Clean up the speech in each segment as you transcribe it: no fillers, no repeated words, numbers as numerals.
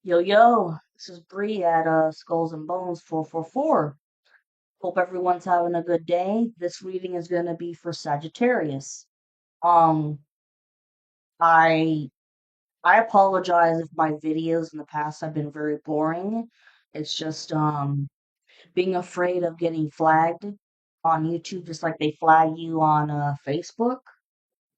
Yo, yo, this is Bree at Skulls and Bones 444. Hope everyone's having a good day. This reading is going to be for Sagittarius. Um, I I apologize if my videos in the past have been very boring. It's just being afraid of getting flagged on YouTube, just like they flag you on Facebook.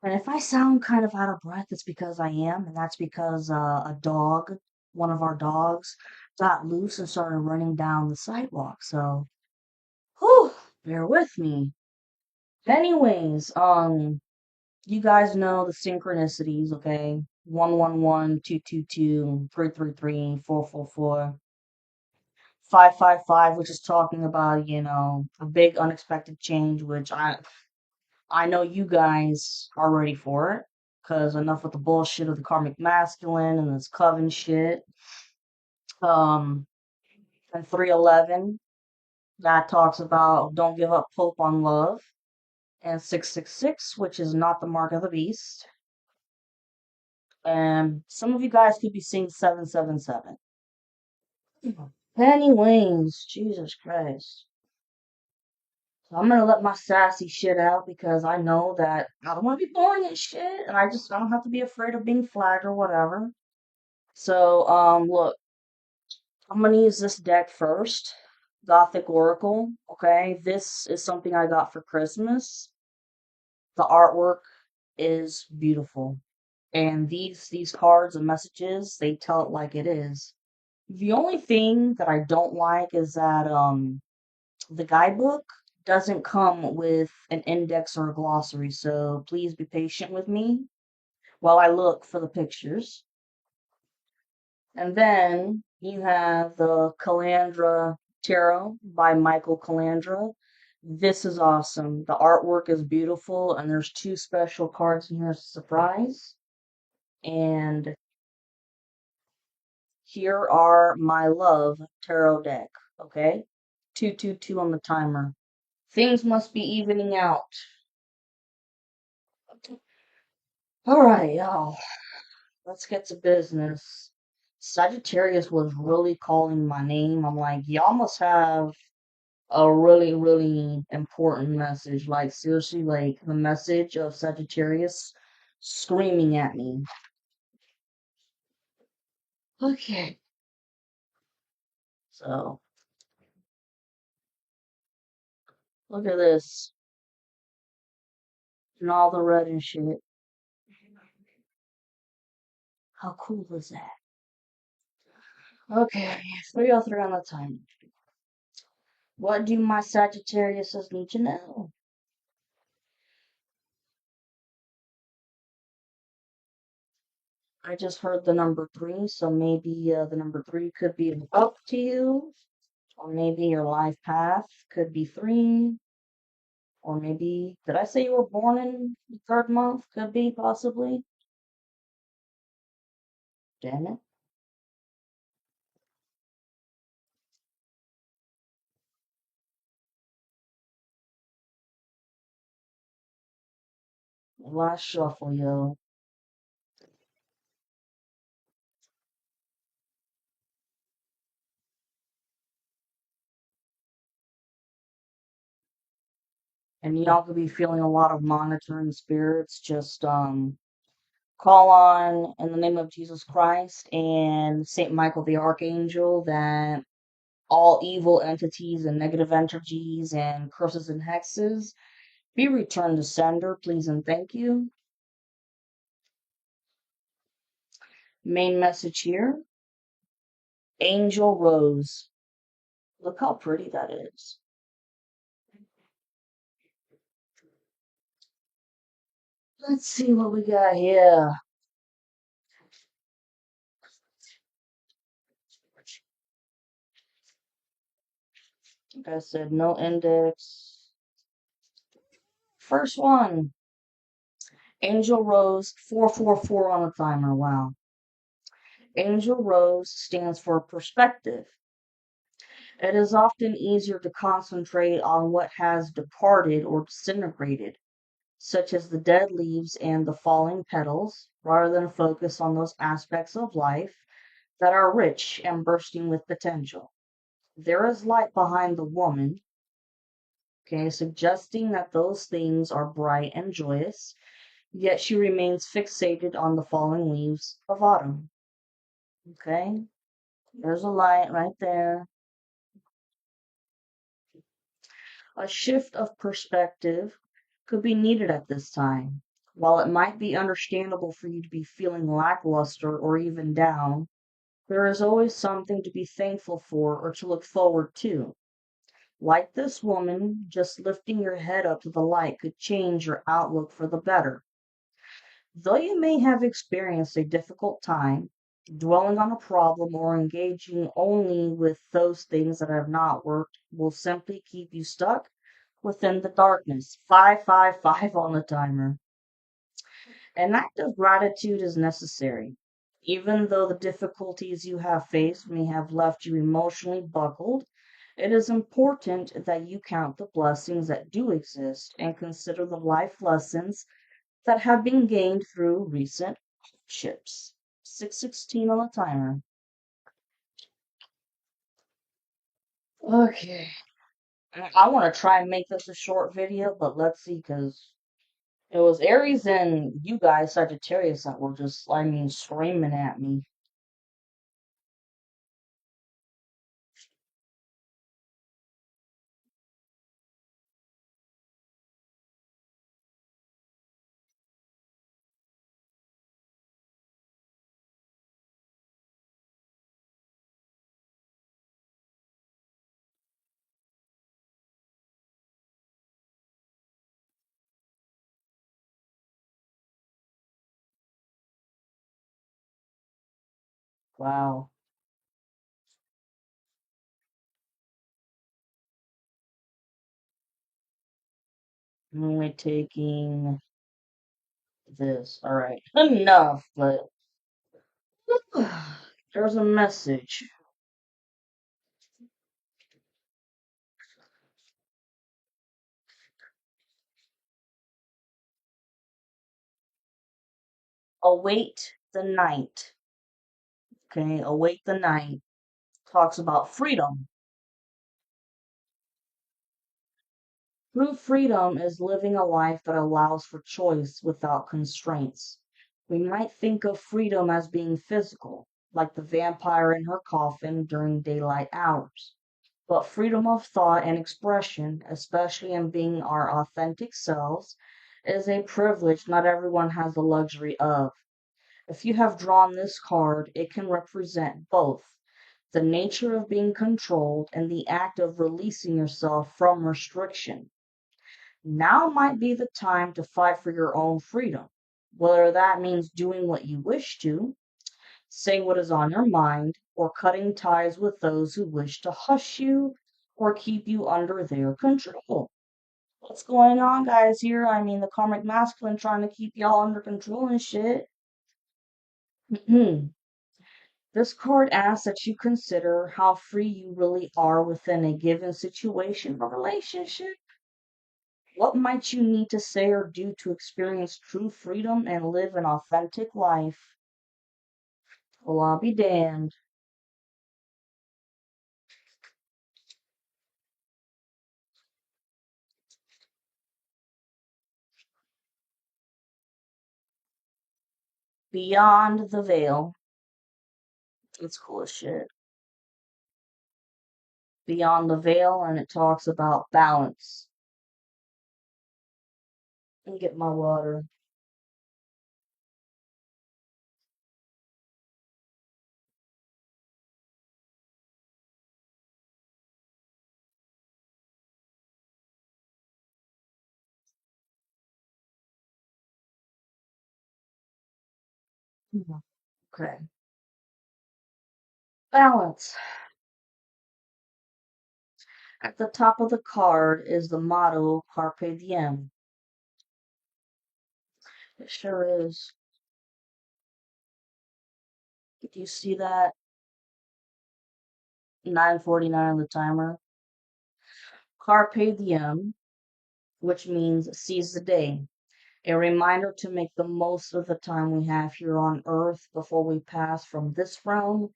And if I sound kind of out of breath, it's because I am, and that's because a dog, one of our dogs, got loose and started running down the sidewalk. So, whew, bear with me. Anyways, you guys know the synchronicities, okay? 111, 222, 333, 444, 555, which is talking about, a big unexpected change, which I know you guys are ready for it, because enough with the bullshit of the karmic masculine and this coven shit. Um, and 311, that talks about don't give up hope on love. And 666, which is not the mark of the beast. And some of you guys could be seeing 777. Anyways, Jesus Christ. So I'm gonna let my sassy shit out because I know that I don't want to be boring and shit, and I don't have to be afraid of being flagged or whatever. So, look, I'm gonna use this deck first. Gothic Oracle, okay? This is something I got for Christmas. The artwork is beautiful. And these cards and messages, they tell it like it is. The only thing that I don't like is that the guidebook doesn't come with an index or a glossary, so please be patient with me while I look for the pictures. And then you have the Calandra Tarot by Michael Calandra. This is awesome. The artwork is beautiful, and there's two special cards in here as a surprise. And here are my love tarot deck, okay? 222 on the timer. Things must be evening out. Alright, y'all. Let's get to business. Sagittarius was really calling my name. I'm like, y'all must have a really, really important message. Like, seriously, like the message of Sagittarius screaming at me. Okay. So, look at this. And all the red and shit. How cool is that? Okay, 303 on the time. What do my Sagittariuses need to know? I just heard the number three, so maybe the number three could be up to you, or maybe your life path could be three, or maybe, did I say you were born in the third month? Could be, possibly. Damn it. Last shuffle, yo. And y'all could be feeling a lot of monitoring spirits. Just call on in the name of Jesus Christ and Saint Michael the Archangel that all evil entities and negative energies and curses and hexes be returned to sender, please and thank you. Main message here, Angel Rose. Look how pretty that is. Let's see what we got here. Like I said, no index. First one, Angel Rose 444 on the timer. Wow. Angel Rose stands for perspective. It is often easier to concentrate on what has departed or disintegrated, such as the dead leaves and the falling petals, rather than focus on those aspects of life that are rich and bursting with potential. There is light behind the woman, okay, suggesting that those things are bright and joyous, yet she remains fixated on the falling leaves of autumn. Okay, there's a light right there. A shift of perspective could be needed at this time. While it might be understandable for you to be feeling lackluster or even down, there is always something to be thankful for or to look forward to. Like this woman, just lifting your head up to the light could change your outlook for the better. Though you may have experienced a difficult time, dwelling on a problem or engaging only with those things that have not worked will simply keep you stuck within the darkness. 555 on the timer. An act of gratitude is necessary. Even though the difficulties you have faced may have left you emotionally buckled, it is important that you count the blessings that do exist and consider the life lessons that have been gained through recent hardships. 616 on the timer. Okay. I want to try and make this a short video, but let's see, because it was Aries and you guys, Sagittarius, that were just, I mean, screaming at me. Wow. I'm only taking this. Alright. Enough, but there's a message. Await the night. Okay, await the night. Talks about freedom. True freedom is living a life that allows for choice without constraints. We might think of freedom as being physical, like the vampire in her coffin during daylight hours. But freedom of thought and expression, especially in being our authentic selves, is a privilege not everyone has the luxury of. If you have drawn this card, it can represent both the nature of being controlled and the act of releasing yourself from restriction. Now might be the time to fight for your own freedom, whether that means doing what you wish to, saying what is on your mind, or cutting ties with those who wish to hush you or keep you under their control. What's going on, guys, here? I mean, the karmic masculine trying to keep y'all under control and shit. This card asks that you consider how free you really are within a given situation or relationship. What might you need to say or do to experience true freedom and live an authentic life? Well, I'll be damned. Beyond the veil. It's cool as shit. Beyond the veil, and it talks about balance. Let me get my water. Mhm. Okay. Balance. At the top of the card is the motto Carpe Diem. It sure is. Do you see that? 9:49 on the timer. Carpe Diem, which means seize the day. A reminder to make the most of the time we have here on earth before we pass from this realm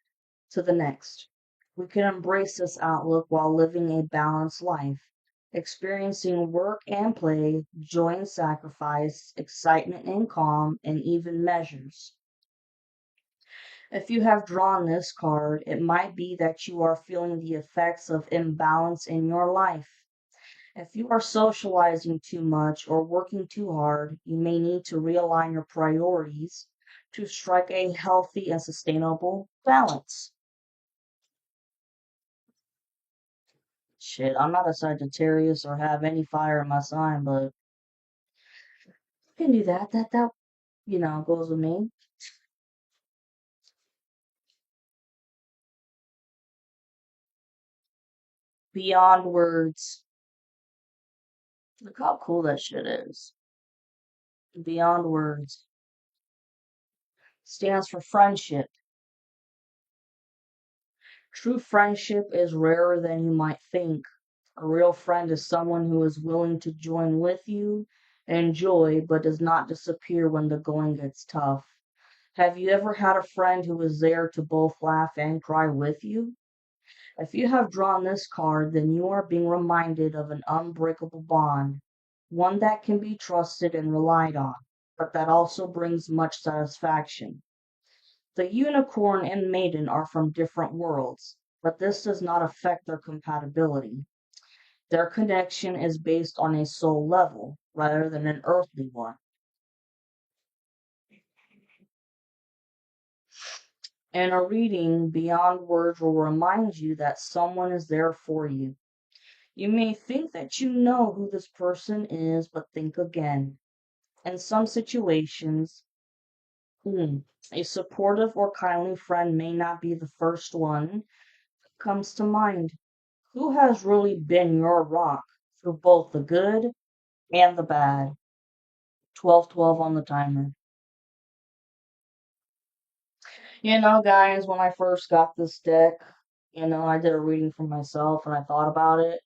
to the next. We can embrace this outlook while living a balanced life, experiencing work and play, joy and sacrifice, excitement and calm, and even measures. If you have drawn this card, it might be that you are feeling the effects of imbalance in your life. If you are socializing too much or working too hard, you may need to realign your priorities to strike a healthy and sustainable balance. Shit, I'm not a Sagittarius or have any fire in my sign, but I can do that. That goes with me. Beyond words. Look how cool that shit is. Beyond words stands for friendship. True friendship is rarer than you might think. A real friend is someone who is willing to join with you, enjoy, but does not disappear when the going gets tough. Have you ever had a friend who was there to both laugh and cry with you? If you have drawn this card, then you are being reminded of an unbreakable bond, one that can be trusted and relied on, but that also brings much satisfaction. The unicorn and maiden are from different worlds, but this does not affect their compatibility. Their connection is based on a soul level rather than an earthly one. And a reading beyond words will remind you that someone is there for you. You may think that you know who this person is, but think again. In some situations, a supportive or kindly friend may not be the first one that comes to mind. Who has really been your rock through both the good and the bad? 12-12 on the timer. Guys, when I first got this deck, I did a reading for myself and I thought about it.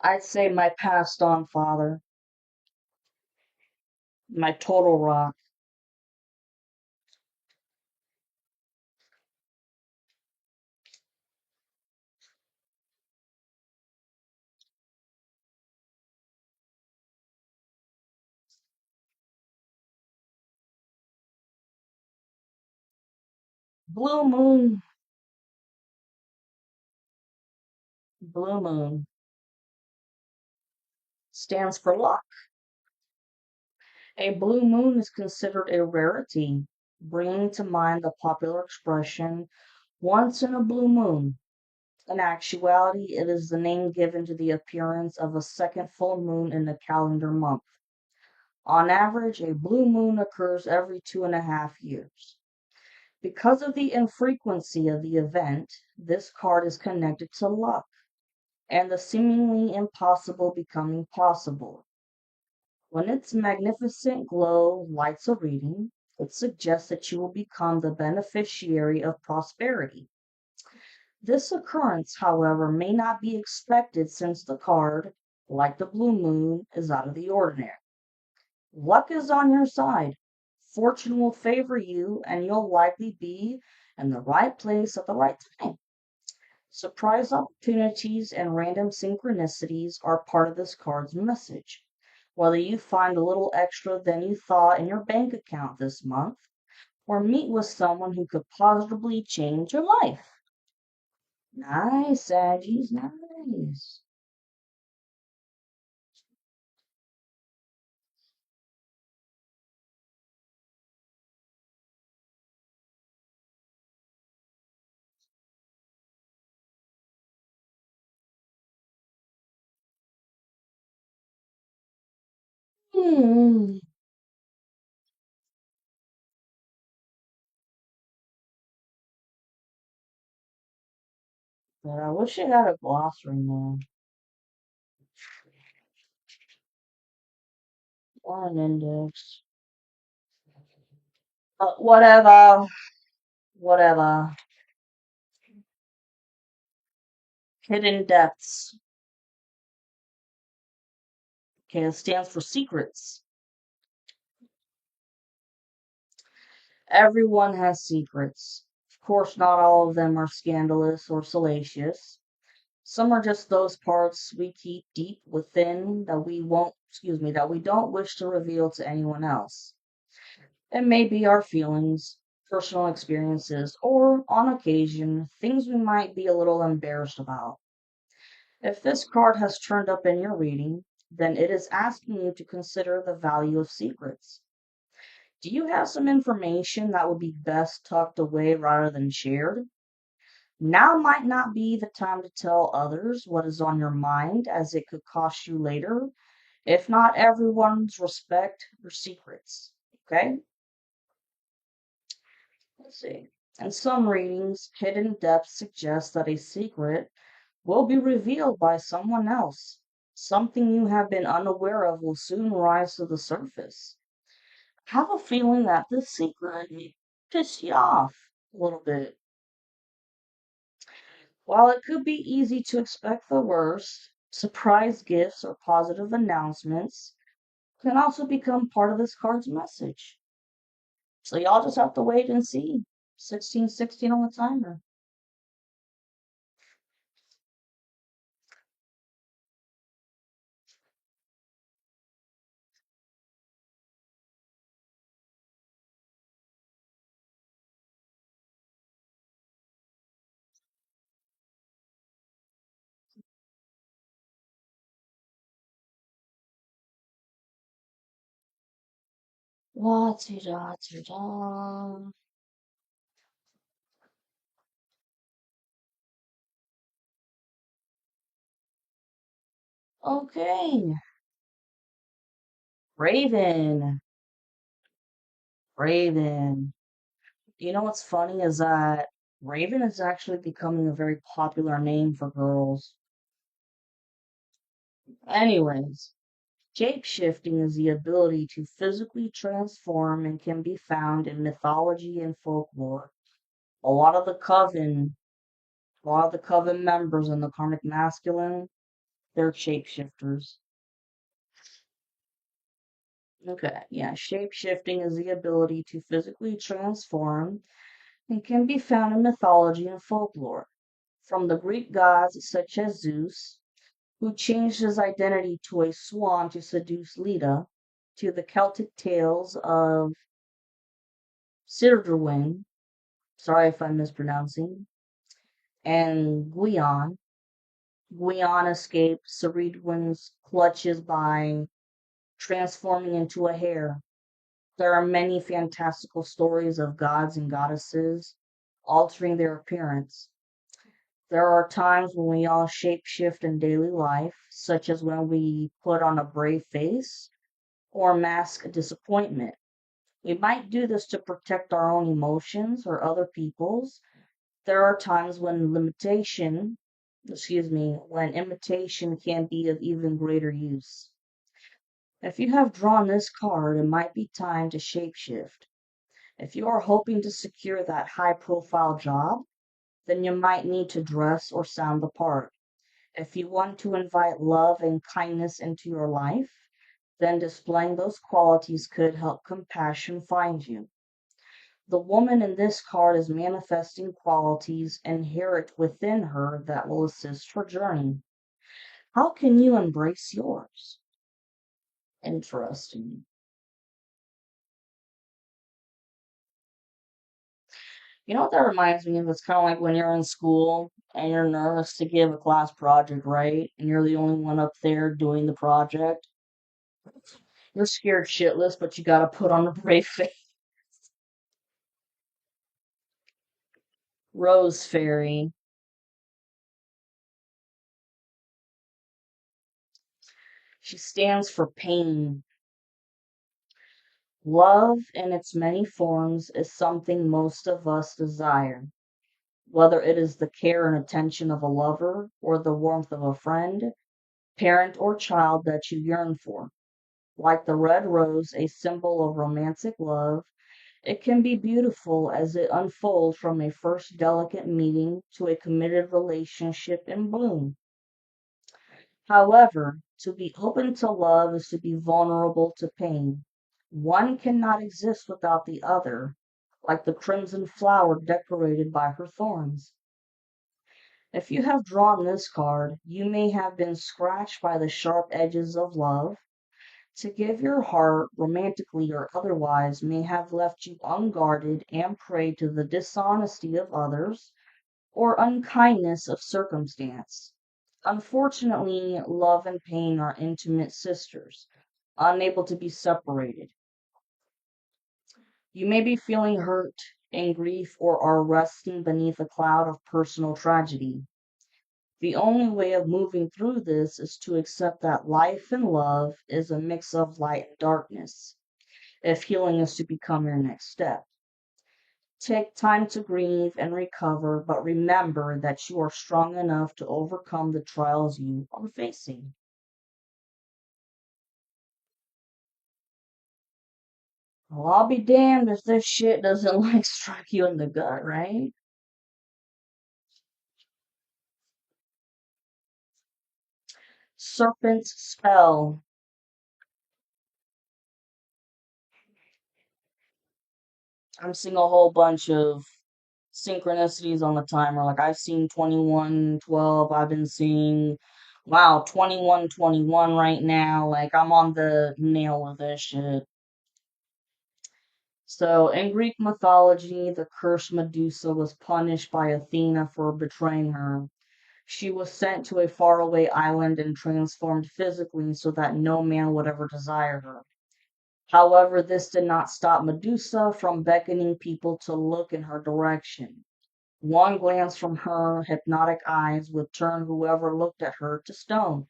I'd say my passed on father, my total rock. Blue moon, blue moon stands for luck. A blue moon is considered a rarity, bringing to mind the popular expression, once in a blue moon. In actuality, it is the name given to the appearance of a second full moon in the calendar month. On average, a blue moon occurs every 2.5 years. Because of the infrequency of the event, this card is connected to luck and the seemingly impossible becoming possible. When its magnificent glow lights a reading, it suggests that you will become the beneficiary of prosperity. This occurrence, however, may not be expected since the card, like the blue moon, is out of the ordinary. Luck is on your side. Fortune will favor you, and you'll likely be in the right place at the right time. Surprise opportunities and random synchronicities are part of this card's message. Whether you find a little extra than you thought in your bank account this month, or meet with someone who could positively change your life. Nice, Saggies, nice. Hmm. But I wish it had a glossary now. Or an index. Whatever. Whatever. Hidden depths. Okay, it stands for secrets. Everyone has secrets. Of course, not all of them are scandalous or salacious. Some are just those parts we keep deep within that that we don't wish to reveal to anyone else. It may be our feelings, personal experiences, or on occasion, things we might be a little embarrassed about. If this card has turned up in your reading, then it is asking you to consider the value of secrets. Do you have some information that would be best tucked away rather than shared? Now might not be the time to tell others what is on your mind, as it could cost you later, if not everyone's respect your secrets. Okay? Let's see. In some readings, hidden depth suggests that a secret will be revealed by someone else. Something you have been unaware of will soon rise to the surface. Have a feeling that this secret may piss you off a little bit. While it could be easy to expect the worst, surprise gifts or positive announcements can also become part of this card's message. So y'all just have to wait and see. 1616 on the timer. La-ti-da-ti-da. Okay. Raven. Raven. You know what's funny is that Raven is actually becoming a very popular name for girls. Anyways, shape-shifting is the ability to physically transform and can be found in mythology and folklore. A lot of the coven, a lot of the coven members in the karmic masculine, they're shapeshifters. Okay, yeah, shape-shifting is the ability to physically transform and can be found in mythology and folklore. From the Greek gods such as Zeus, who changed his identity to a swan to seduce Leda, to the Celtic tales of Throwin, sorry if I'm mispronouncing, and Gwion. Gwion escaped Ceridwen's clutches by transforming into a hare. There are many fantastical stories of gods and goddesses altering their appearance. There are times when we all shapeshift in daily life, such as when we put on a brave face or mask disappointment. We might do this to protect our own emotions or other people's. There are times when imitation can be of even greater use. If you have drawn this card, it might be time to shapeshift. If you are hoping to secure that high profile job, then you might need to dress or sound the part. If you want to invite love and kindness into your life, then displaying those qualities could help compassion find you. The woman in this card is manifesting qualities inherent within her that will assist her journey. How can you embrace yours? Interesting. You know what that reminds me of? It's kind of like when you're in school and you're nervous to give a class project, right? And you're the only one up there doing the project. You're scared shitless, but you gotta put on a brave face. Rose Fairy. She stands for pain. Love in its many forms is something most of us desire, whether it is the care and attention of a lover or the warmth of a friend, parent, or child that you yearn for. Like the red rose, a symbol of romantic love, it can be beautiful as it unfolds from a first delicate meeting to a committed relationship in bloom. However, to be open to love is to be vulnerable to pain. One cannot exist without the other. like the crimson flower decorated by her thorns. If you have drawn this card, you may have been scratched by the sharp edges of love. To give your heart, romantically or otherwise, may have left you unguarded and prey to the dishonesty of others or unkindness of circumstance. Unfortunately, love and pain are intimate sisters, unable to be separated. You may be feeling hurt and grief or are resting beneath a cloud of personal tragedy. The only way of moving through this is to accept that life and love is a mix of light and darkness, if healing is to become your next step. Take time to grieve and recover, but remember that you are strong enough to overcome the trials you are facing. Well, I'll be damned if this shit doesn't like strike you in the gut, right? Serpent's spell. I'm seeing a whole bunch of synchronicities on the timer. Like I've seen 2112. I've been seeing, wow, 2121 right now. Like I'm on the nail with this shit. So in Greek mythology, the cursed Medusa was punished by Athena for betraying her. She was sent to a faraway island and transformed physically so that no man would ever desire her. However, this did not stop Medusa from beckoning people to look in her direction. One glance from her hypnotic eyes would turn whoever looked at her to stone.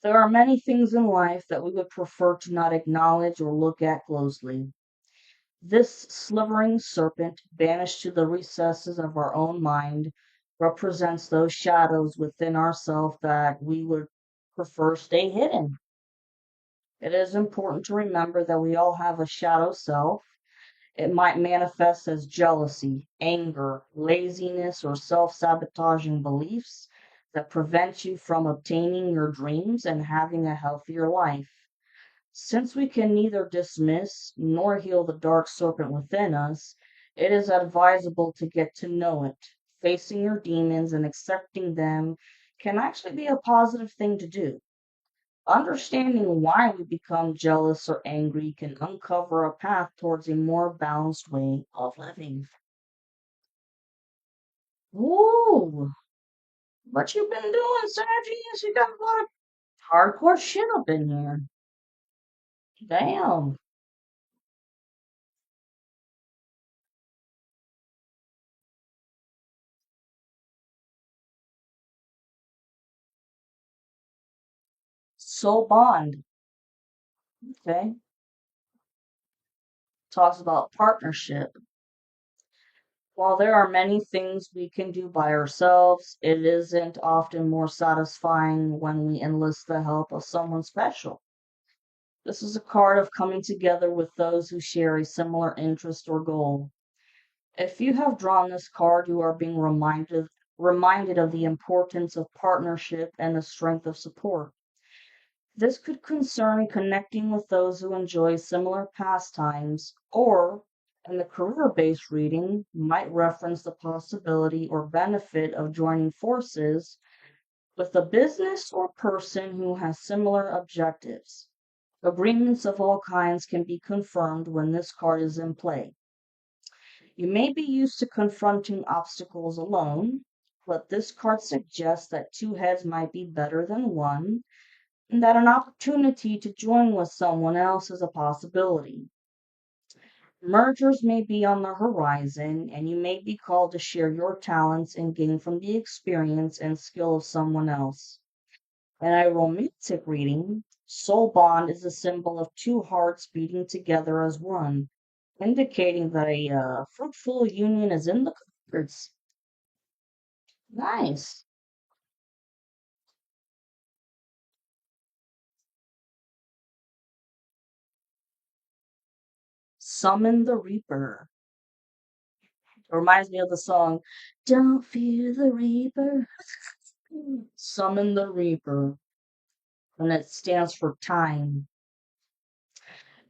There are many things in life that we would prefer to not acknowledge or look at closely. This slithering serpent, banished to the recesses of our own mind, represents those shadows within ourselves that we would prefer stay hidden. It is important to remember that we all have a shadow self. It might manifest as jealousy, anger, laziness, or self sabotaging beliefs that prevent you from obtaining your dreams and having a healthier life. Since we can neither dismiss nor heal the dark serpent within us, it is advisable to get to know it. Facing your demons and accepting them can actually be a positive thing to do. Understanding why we become jealous or angry can uncover a path towards a more balanced way of living. Woo! What you been doing, Sagittarius? You got a lot of hardcore shit up in here. Damn. Soul Bond. Okay. Talks about partnership. While there are many things we can do by ourselves, it isn't often more satisfying when we enlist the help of someone special. This is a card of coming together with those who share a similar interest or goal. If you have drawn this card, you are being reminded of the importance of partnership and the strength of support. This could concern connecting with those who enjoy similar pastimes, or, in the career based reading, might reference the possibility or benefit of joining forces with a business or person who has similar objectives. Agreements of all kinds can be confirmed when this card is in play. You may be used to confronting obstacles alone, but this card suggests that two heads might be better than one, and that an opportunity to join with someone else is a possibility. Mergers may be on the horizon, and you may be called to share your talents and gain from the experience and skill of someone else. In a romantic reading, soul bond is a symbol of two hearts beating together as one, indicating that a fruitful union is in the cards. Nice. Summon the Reaper. It reminds me of the song, Don't Fear the Reaper. Summon the Reaper, and it stands for time.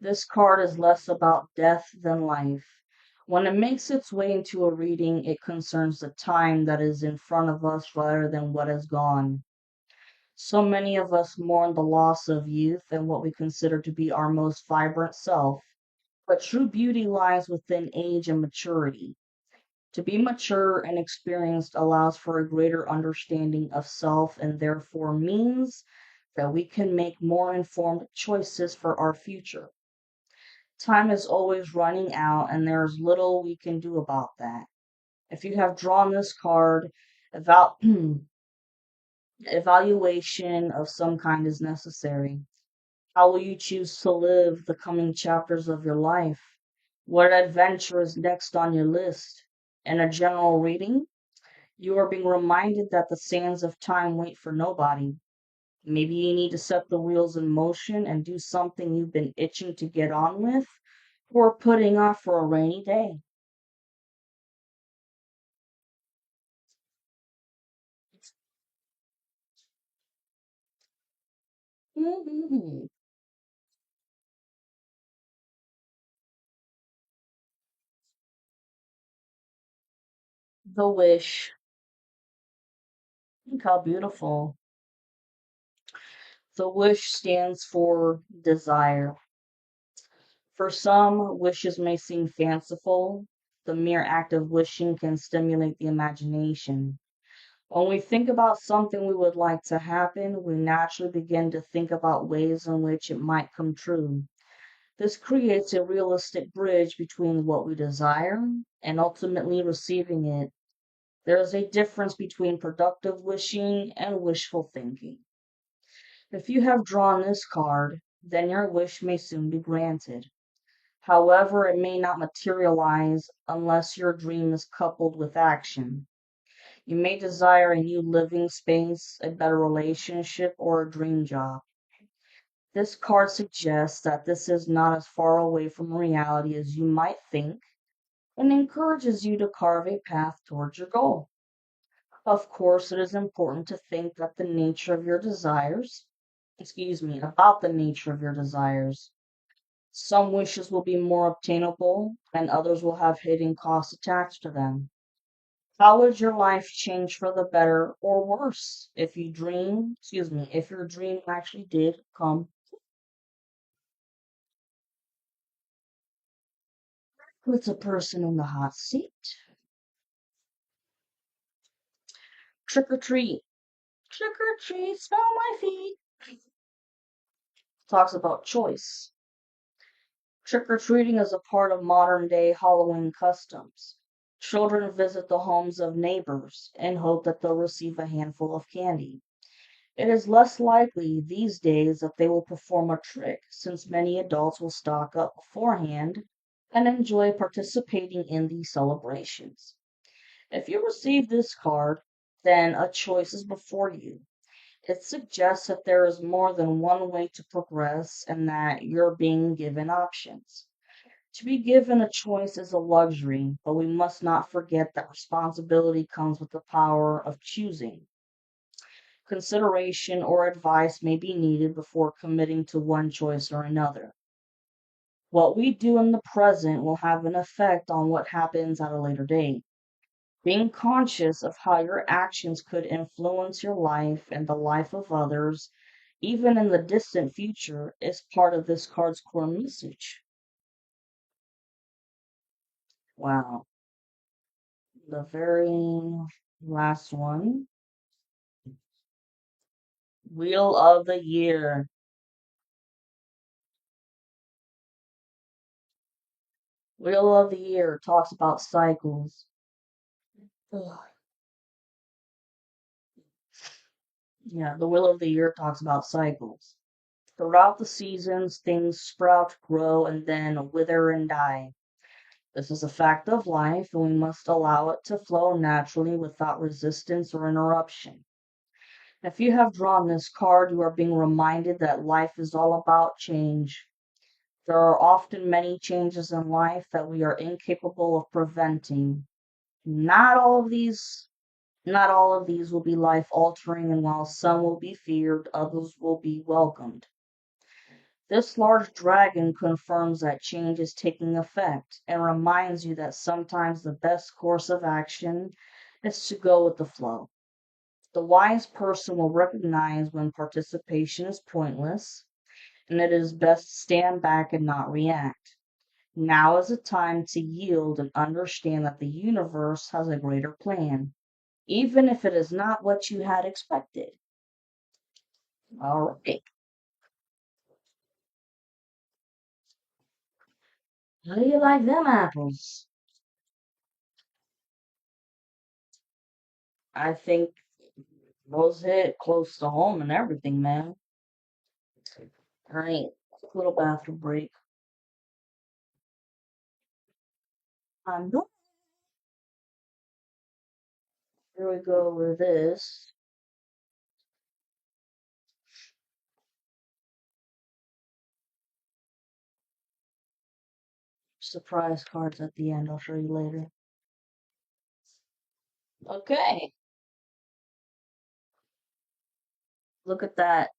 This card is less about death than life. When it makes its way into a reading, it concerns the time that is in front of us rather than what has gone. So many of us mourn the loss of youth and what we consider to be our most vibrant self. But true beauty lies within age and maturity. To be mature and experienced allows for a greater understanding of self and therefore means that we can make more informed choices for our future. Time is always running out, and there's little we can do about that. If you have drawn this card, eval- evaluation of some kind is necessary. How will you choose to live the coming chapters of your life? What adventure is next on your list? In a general reading, you are being reminded that the sands of time wait for nobody. Maybe you need to set the wheels in motion and do something you've been itching to get on with or putting off for a rainy day. Mhm. The wish. Look how beautiful. The wish stands for desire. For some, wishes may seem fanciful. The mere act of wishing can stimulate the imagination. When we think about something we would like to happen, we naturally begin to think about ways in which it might come true. This creates a realistic bridge between what we desire and ultimately receiving it. There is a difference between productive wishing and wishful thinking. If you have drawn this card, then your wish may soon be granted. However, it may not materialize unless your dream is coupled with action. You may desire a new living space, a better relationship, or a dream job. This card suggests that this is not as far away from reality as you might think and encourages you to carve a path towards your goal. Of course, it is important to think that the nature of your desires, about the nature of your desires. Some wishes will be more obtainable and others will have hidden costs attached to them. How would your life change for the better or worse if your dream actually did come? Puts a person in the hot seat. Trick or treat. Trick or treat, smell my feet. Talks about choice. Trick or treating is a part of modern day Halloween customs. Children visit the homes of neighbors and hope that they'll receive a handful of candy. It is less likely these days that they will perform a trick, since many adults will stock up beforehand and enjoy participating in these celebrations. If you receive this card, then a choice is before you. It suggests that there is more than one way to progress and that you're being given options. To be given a choice is a luxury, but we must not forget that responsibility comes with the power of choosing. Consideration or advice may be needed before committing to one choice or another. What we do in the present will have an effect on what happens at a later date. Being conscious of how your actions could influence your life and the life of others, even in the distant future, is part of this card's core message. Wow. The very last one, Wheel of the Year. Wheel of the Year talks about cycles. Ugh. Yeah, the Wheel of the Year talks about cycles. Throughout the seasons, things sprout, grow, and then wither and die. This is a fact of life, and we must allow it to flow naturally without resistance or interruption. If you have drawn this card, you are being reminded that life is all about change. There are often many changes in life that we are incapable of preventing. Not all of these, not all of these will be life altering, and while some will be feared, others will be welcomed. This large dragon confirms that change is taking effect and reminds you that sometimes the best course of action is to go with the flow. The wise person will recognize when participation is pointless and it is best to stand back and not react. Now is the time to yield and understand that the universe has a greater plan, even if it is not what you had expected. All right. How do you like them apples? I think those hit close to home and everything, man. All right. Little bathroom break. No. Here we go with this. Surprise cards at the end. I'll show you later. Okay. Look at that.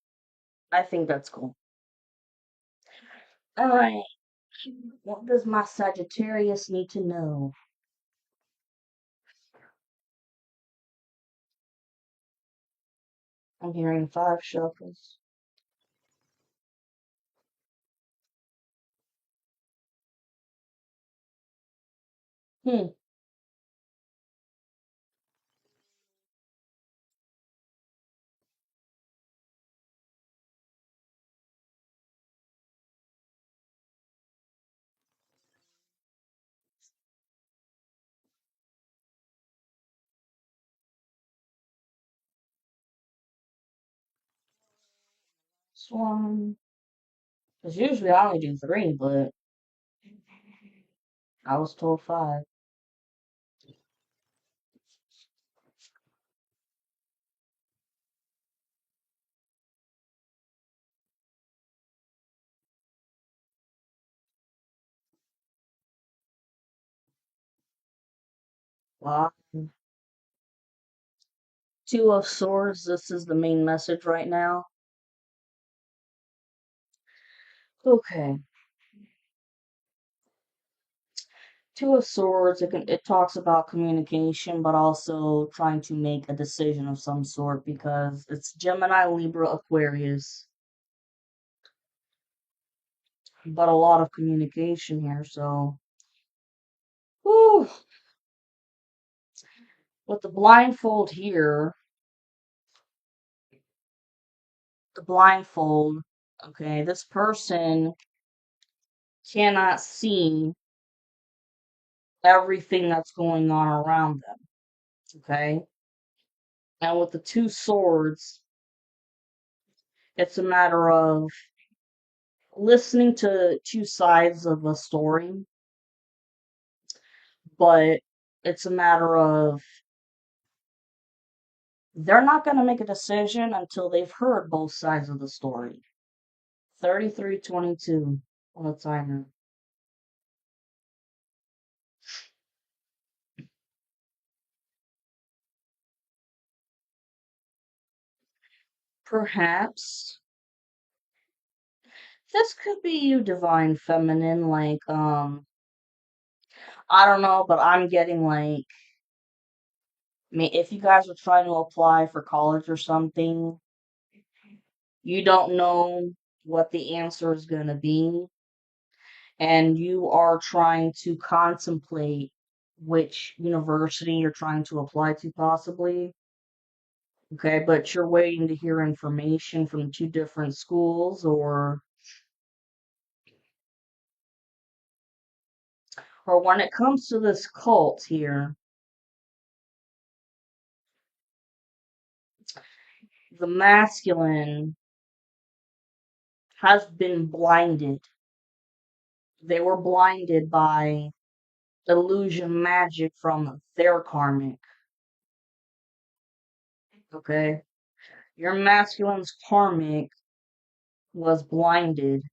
I think that's cool. All right. What does my Sagittarius need to know? I'm hearing five shuffles. Hmm. Swan. Because usually I only do three, but I was told five. Wow. Two of Swords. This is the main message right now. Okay. Two of Swords. It talks about communication, but also trying to make a decision of some sort because it's Gemini, Libra, Aquarius, but a lot of communication here. So, whew, with the blindfold here, the blindfold. Okay, this person cannot see everything that's going on around them. Okay, and with the two swords, it's a matter of listening to two sides of a story, but it's a matter of they're not going to make a decision until they've heard both sides of the story. 33:22 on the timer. Perhaps this could be you, divine feminine, like, I don't know, but I'm getting like, if you guys are trying to apply for college or something, you don't know what the answer is going to be, and you are trying to contemplate which university you're trying to apply to possibly. Okay, but you're waiting to hear information from two different schools, or when it comes to this cult here, the masculine has been blinded. They were blinded by illusion magic from their karmic. Okay, your masculine's karmic was blinded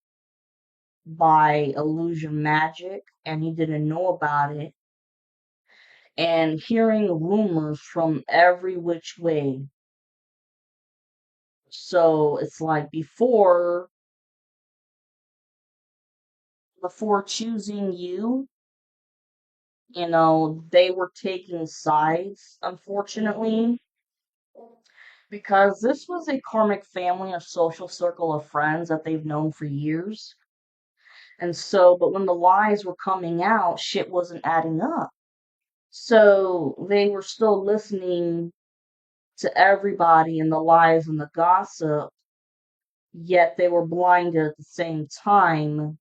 by illusion magic and he didn't know about it, and hearing rumors from every which way. So it's like before before choosing you, they were taking sides, unfortunately, because this was a karmic family, a social circle of friends that they've known for years. And so, but when the lies were coming out, shit wasn't adding up. So they were still listening to everybody and the lies and the gossip, yet they were blinded at the same time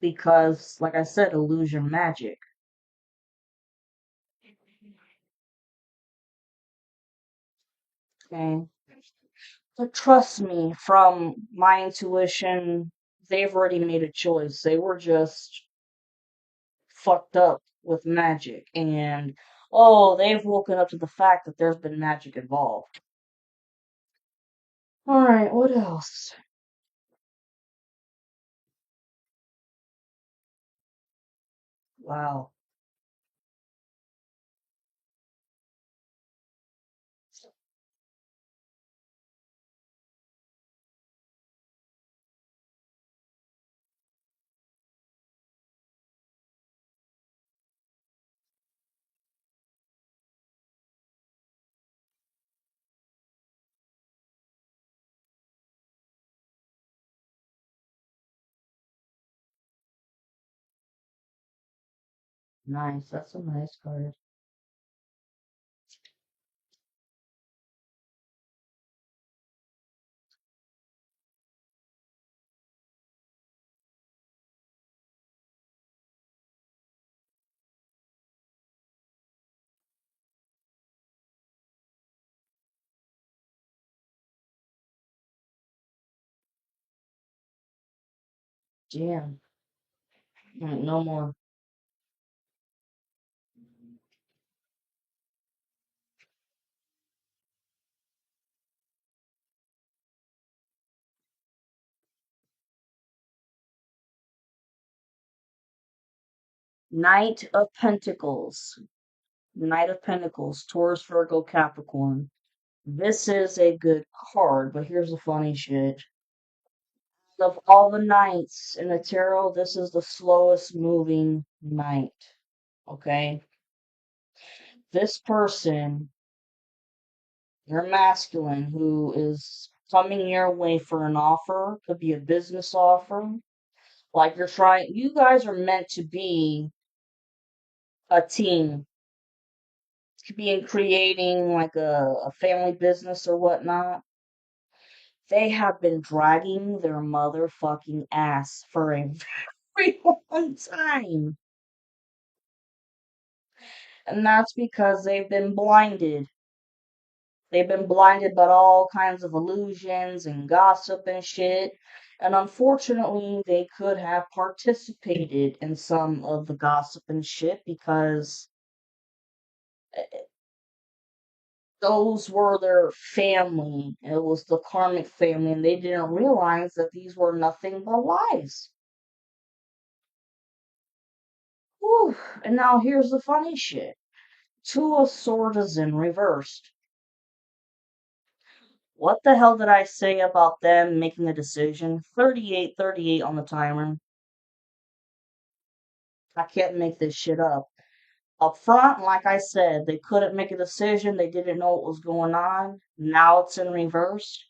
because, like I said, illusion magic. Okay. But trust me, from my intuition, they've already made a choice. They were just fucked up with magic. And, oh, they've woken up to the fact that there's been magic involved. Alright, what else? Wow. Nice. That's a nice card. Damn. No more. Knight of Pentacles. Knight of Pentacles. Taurus, Virgo, Capricorn. This is a good card, but here's the funny shit. Of all the knights in the tarot, this is the slowest moving knight. Okay? This person, your masculine, who is coming your way for an offer, could be a business offer. Like you guys are meant to be a team. Could be in creating like a family business or whatnot. They have been dragging their motherfucking ass for a very long time. And that's because they've been blinded. They've been blinded by all kinds of illusions and gossip and shit. And unfortunately, they could have participated in some of the gossip and shit because those were their family. It was the karmic family, and they didn't realize that these were nothing but lies. Whew. And now here's the funny shit. Two of Swords is in reversed. What the hell did I say about them making a decision? 38, 38 on the timer. I can't make this shit up. Up front, like I said, they couldn't make a decision. They didn't know what was going on. Now it's in reverse.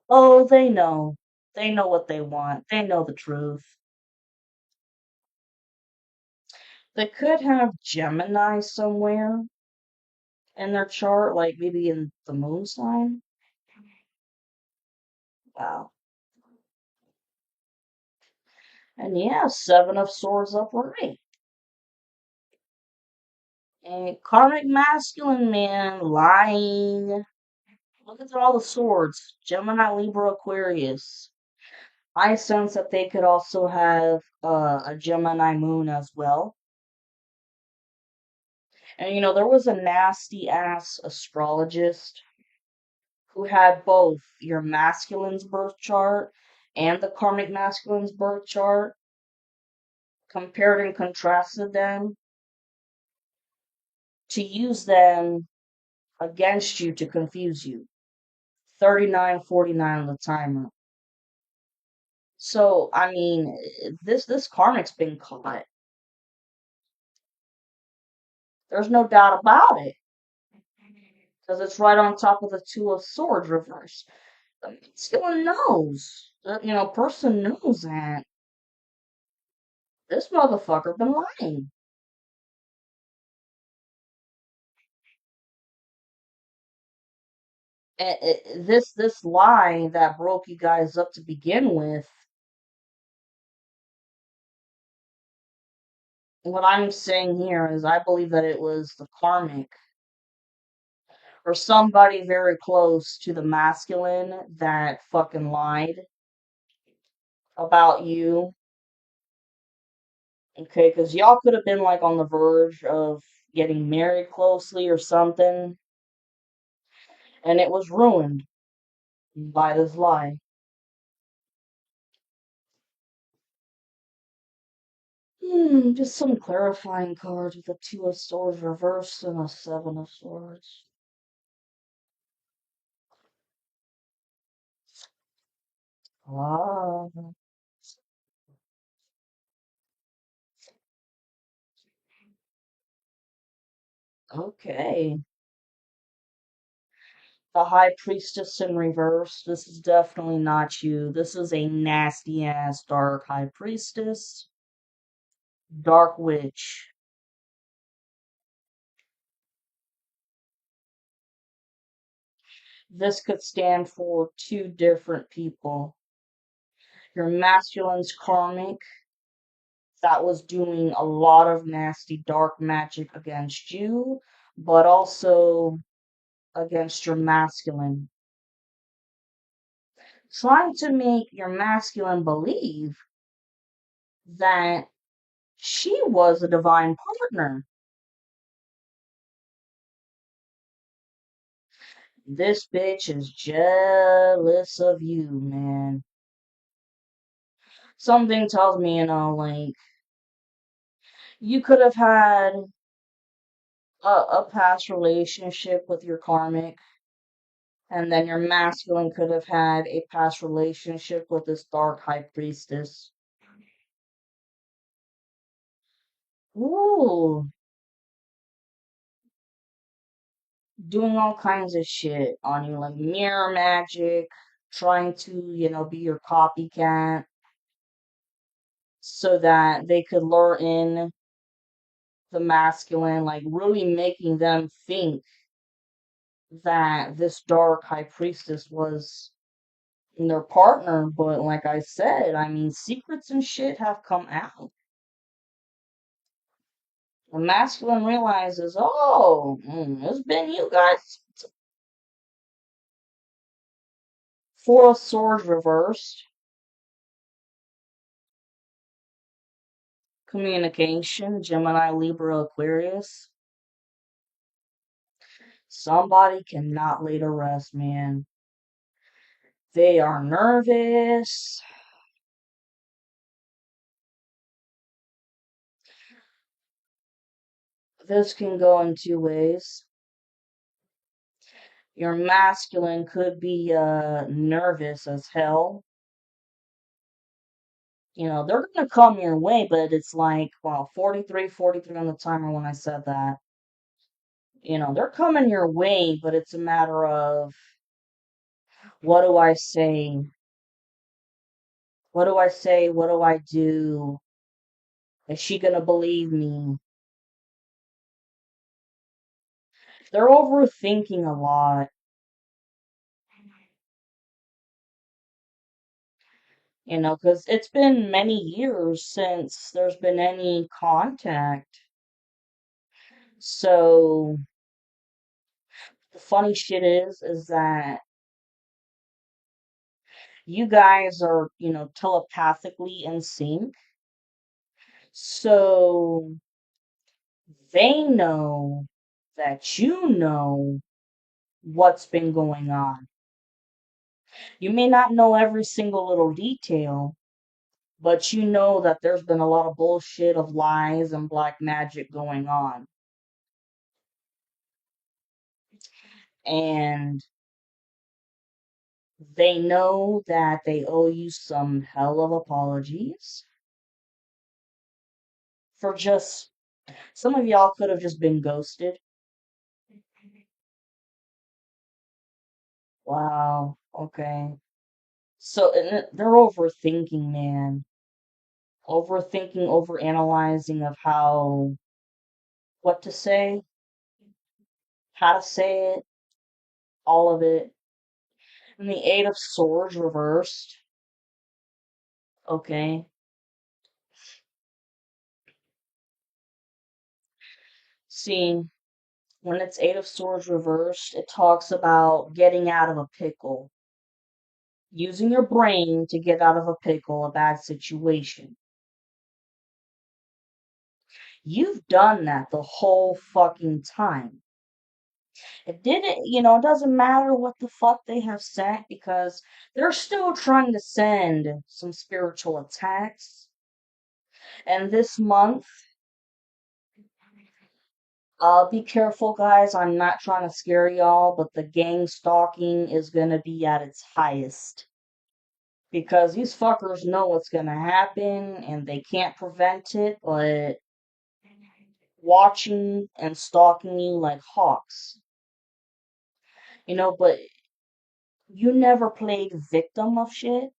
Oh, they know. They know what they want. They know the truth. They could have Gemini somewhere in their chart, like maybe in the moon sign. Wow. And yeah, Seven of Swords upright. And karmic masculine man lying. Look at all the swords. Gemini, Libra, Aquarius. I sense that they could also have a Gemini moon as well. And there was a nasty ass astrologist who had both your masculine's birth chart and the karmic masculine's birth chart, compared and contrasted them to use them against you to confuse you. 39:49 on the timer. So, I mean, this karmic's been caught. There's no doubt about it. Because it's right on top of the Two of Swords reverse. The masculine knows. Person knows that. This motherfucker been lying. This lie that broke you guys up to begin with, what I'm saying here is I believe that it was the karmic or somebody very close to the masculine that fucking lied about you. Okay, because y'all could have been like on the verge of getting married closely or something, and it was ruined by this lie. Just some clarifying cards with a Two of Swords reversed and a Seven of Swords. Ah, okay. The High Priestess in reverse. This is definitely not you. This is a nasty ass dark High Priestess. Dark Witch. This could stand for two different people. Your masculine's karmic that was doing a lot of nasty dark magic against you, but also against your masculine. Trying to make your masculine believe that she was a divine partner. This bitch is jealous of you, man. Something tells me, like, you could have had a past relationship with your karmic, and then your masculine could have had a past relationship with this dark high priestess. Ooh, doing all kinds of shit on you, like mirror magic, trying to, be your copycat so that they could lure in the masculine, like really making them think that this dark high priestess was their partner. But like I said, I mean, secrets and shit have come out. The masculine realizes, oh, it's been you guys. Four of Swords reversed. Communication, Gemini, Libra, Aquarius. Somebody cannot lay to rest, man. They are nervous. This can go in two ways. Your masculine could be nervous as hell. They're going to come your way, but it's like, well, 43 on the timer when I said that. They're coming your way, but it's a matter of what do I say? What do I say? What do I do? Is she going to believe me? They're overthinking a lot, because it's been many years since there's been any contact. So the funny shit is that you guys are, telepathically in sync. So they know that you know what's been going on. You may not know every single little detail, but you know that there's been a lot of bullshit of lies and black magic going on. And They know that they owe you some hell of apologies for just, some of y'all could have just been ghosted. Wow, okay. So they're overthinking, man. Overthinking, overanalyzing of how, what to say, how to say it, all of it. And the Eight of Swords reversed. Okay. See, when it's Eight of Swords reversed, it talks about getting out of a pickle, using your brain to get out of a pickle, a bad situation. You've done that the whole fucking time. It didn't, it doesn't matter what the fuck they have sent because they're still trying to send some spiritual attacks. And this month, be careful, guys. I'm not trying to scare y'all, but the gang stalking is gonna be at its highest. Because these fuckers know what's gonna happen and they can't prevent it, but watching and stalking you like hawks. But you never played victim of shit.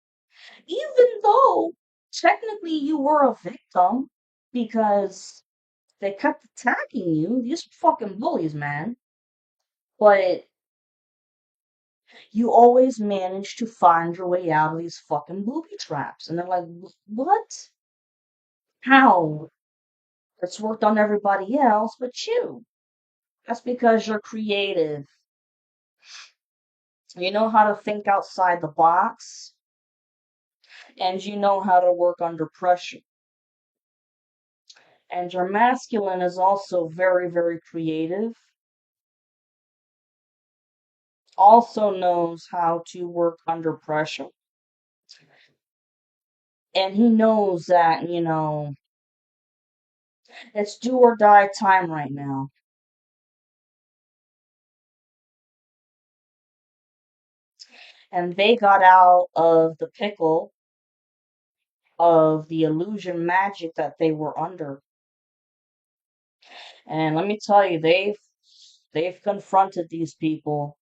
Even though technically you were a victim because they kept attacking you. These fucking bullies, man. But you always manage to find your way out of these fucking booby traps. And they're like, what? How? It's worked on everybody else but you. That's because you're creative. You know how to think outside the box, and you know how to work under pressure. And your masculine is also very, very creative, also knows how to work under pressure. And he knows that, it's do or die time right now. And they got out of the pickle of the illusion magic that they were under. And let me tell you, they've confronted these people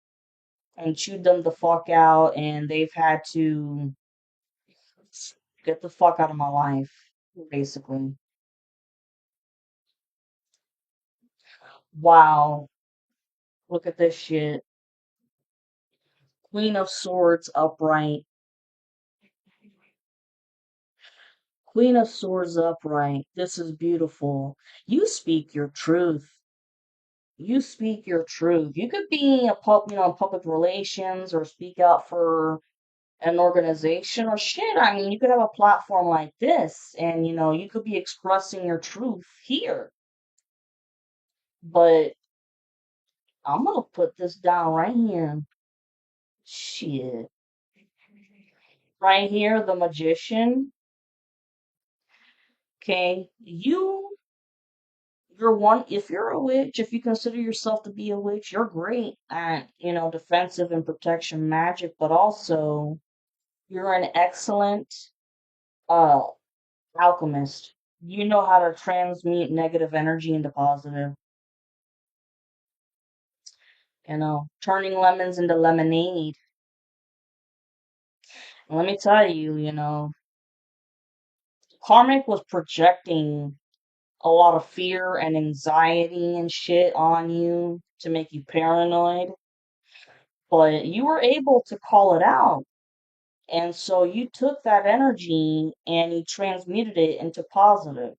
and chewed them the fuck out, and they've had to get the fuck out of my life, basically. Wow, look at this shit. Queen of Swords upright. Queen of Swords upright. This is beautiful. You speak your truth. You speak your truth. You could be public relations or speak out for an organization or shit. I mean, you could have a platform like this and you could be expressing your truth here. But I'm gonna put this down right here. Shit. Right here, the magician. Okay. You're one, if you're a witch, if you consider yourself to be a witch, you're great at, defensive and protection magic, but also you're an excellent uh alchemist. You know how to transmute negative energy into positive, turning lemons into lemonade. And let me tell you, Karmic was projecting a lot of fear and anxiety and shit on you to make you paranoid, but you were able to call it out. And so you took that energy and you transmuted it into positive.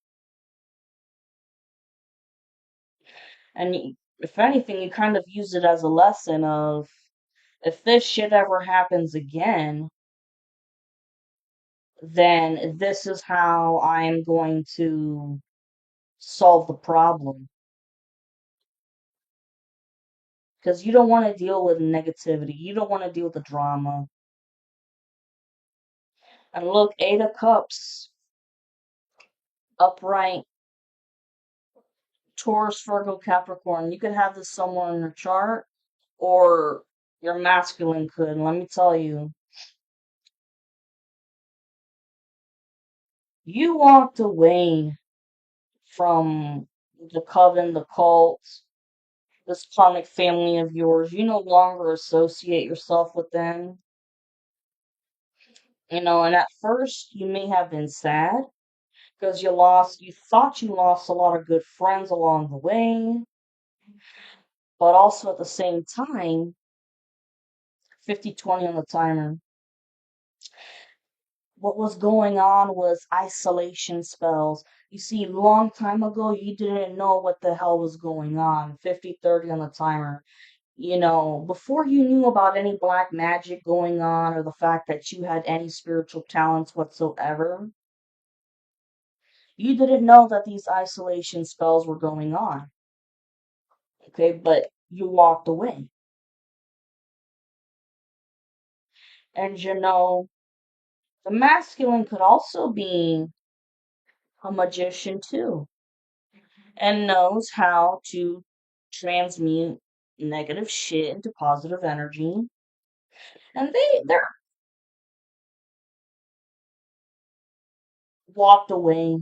And if anything, you kind of use it as a lesson of if this shit ever happens again, then this is how I'm going to solve the problem. Because you don't want to deal with negativity. You don't want to deal with the drama. And look, Eight of Cups, upright, Taurus, Virgo, Capricorn. You could have this somewhere in your chart, or Your masculine could. Let me tell you, you walked away from the coven, the cult, this karmic family of yours. You no longer associate yourself with them. And at first you may have been sad because you thought you lost a lot of good friends along the way, but also at the same time, 50-20 on the timer. What was going on was isolation spells. You see, long time ago, you didn't know what the hell was going on. 50-30 on the timer. Before you knew about any black magic going on or the fact that you had any spiritual talents whatsoever, you didn't know that these isolation spells were going on. Okay, but you walked away. And the masculine could also be a magician too, and knows how to transmute negative shit into positive energy. And they're walked away.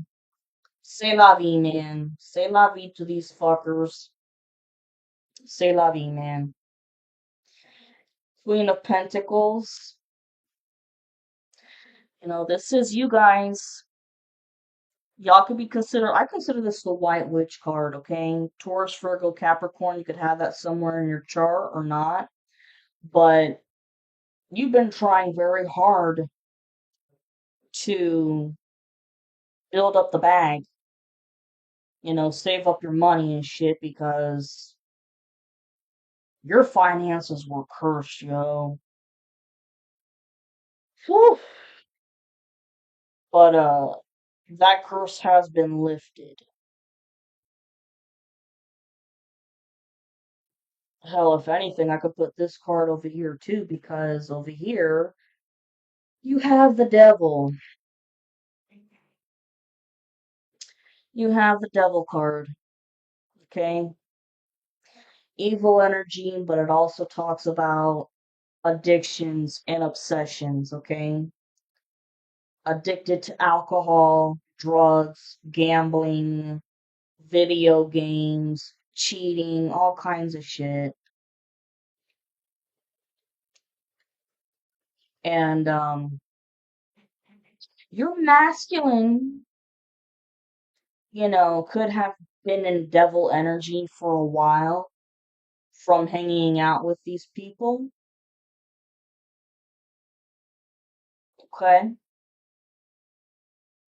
Say la vie, man. Say la vie to these fuckers. Say la vie, man. Queen of Pentacles. This is you guys. Y'all could be considered, I consider this the White Witch card, okay? Taurus, Virgo, Capricorn, you could have that somewhere in your chart or not. But you've been trying very hard to build up the bag, save up your money and shit because your finances were cursed, yo. Whew. But that curse has been lifted. Hell, if anything, I could put this card over here too, because over here you have the devil. You have the devil card, okay? Evil energy, but it also talks about addictions and obsessions, okay? Addicted to alcohol, drugs, gambling, video games, cheating, all kinds of shit. And your masculine, could have been in devil energy for a while from hanging out with these people. Okay?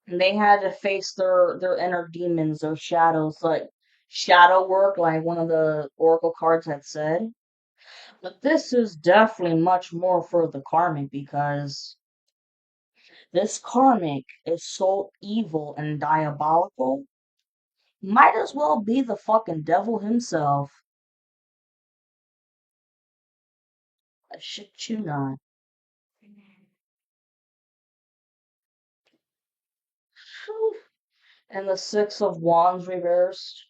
And they had to face their inner demons, their shadows, like shadow work, like one of the oracle cards had said. But this is definitely much more for the karmic because this karmic is so evil and diabolical. Might as well be the fucking devil himself. I shit you not. Whew. And the Six of Wands reversed.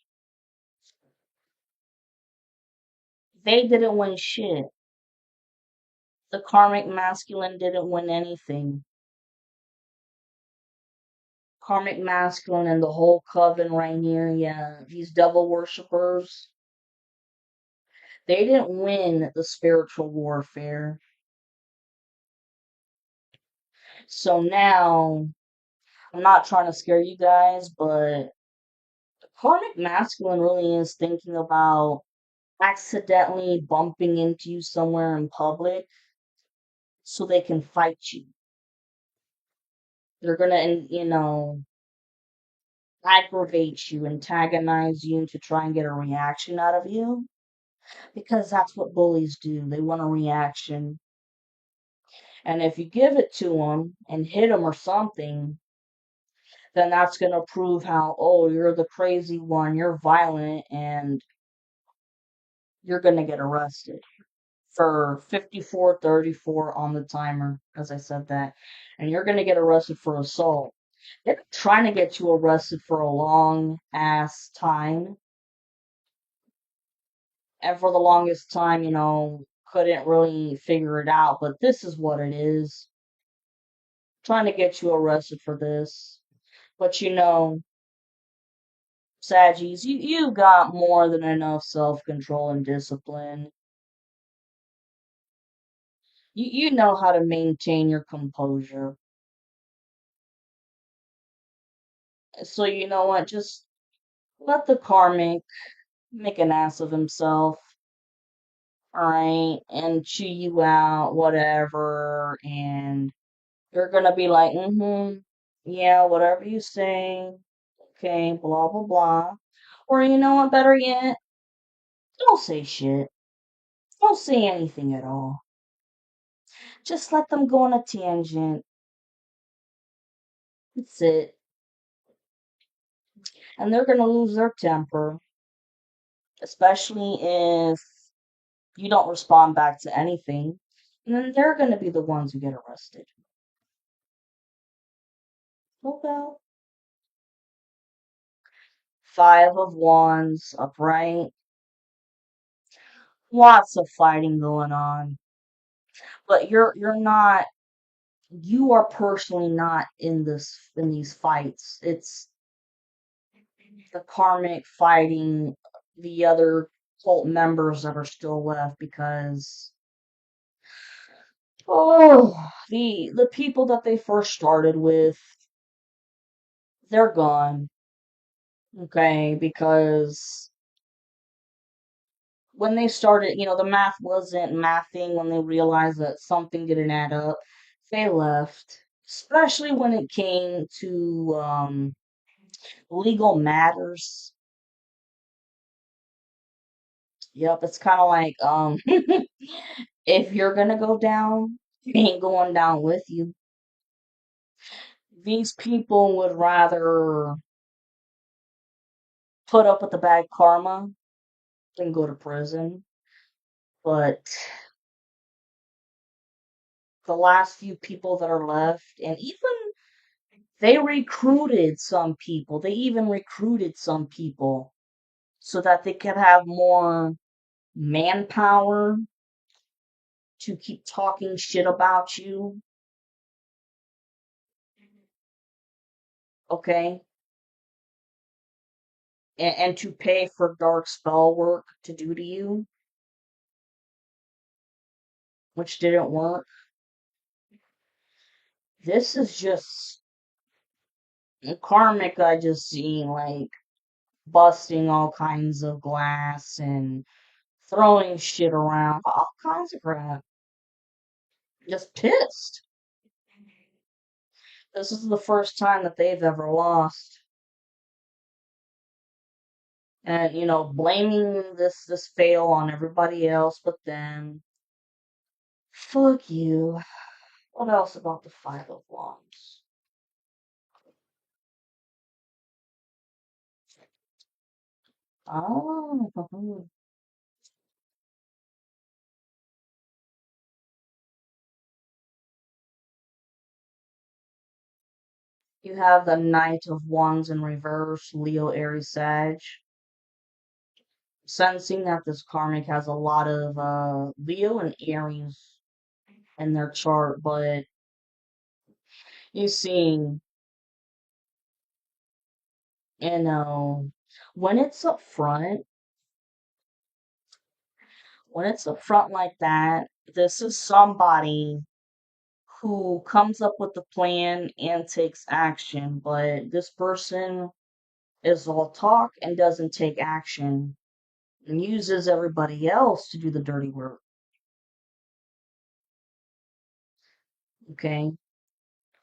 They didn't win shit. The karmic masculine didn't win anything. Karmic masculine and the whole coven right here, yeah, these devil worshippers, they didn't win the spiritual warfare. So now, I'm not trying to scare you guys, but the karmic masculine really is thinking about accidentally bumping into you somewhere in public so they can fight you. They're gonna, aggravate you, antagonize you to try and get a reaction out of you. Because that's what bullies do. They want a reaction. And if you give it to them and hit them or something, then that's going to prove how, oh, you're the crazy one, you're violent, and you're going to get arrested for 54-34 on the timer, as I said that. And you're going to get arrested for assault. They're trying to get you arrested for a long ass time. And for the longest time, couldn't really figure it out, but this is what it is. Trying to get you arrested for this. But Saggies, you got more than enough self-control and discipline. You know how to maintain your composure. So you know what? Just let the karmic make an ass of himself, alright, and chew you out, whatever, and you're gonna be like, mm-hmm, yeah, whatever you say, okay, blah blah blah. Or you know what, better yet, don't say shit. Don't say anything at all. Just let them go on a tangent. That's it. And they're gonna lose their temper, especially if you don't respond back to anything. And then they're gonna be the ones who get arrested. Okay. Five of Wands, upright. Lots of fighting going on. But you're not you are personally not in these fights. It's the karmic fighting the other cult members that are still left because the people that they first started with, they're gone. Okay, because when they started, the math wasn't mathing when they realized that something didn't add up. They left, especially when it came to legal matters. Yep, it's kind of like if you're gonna go down, you ain't going down with you. These people would rather put up with the bad karma than go to prison. But the last few people that are left, and even they recruited some people. They even recruited some people so that they could have more manpower to keep talking shit about you. Okay? And to pay for dark spell work to do to you, which didn't work. This is just karmic. I just seen like busting all kinds of glass and throwing shit around, all kinds of crap. Just pissed. This is the first time that they've ever lost. And, blaming this fail on everybody else but them. Fuck you. What else about the Five of Wands? Oh, you have the Knight of Wands in reverse, Leo, Aries, Sag. Sensing that this karmic has a lot of Leo and Aries in their chart, but you see, you know, when it's up front, when it's up front like that, this is somebody who comes up with a plan and takes action, but this person is all talk and doesn't take action and uses everybody else to do the dirty work. Okay?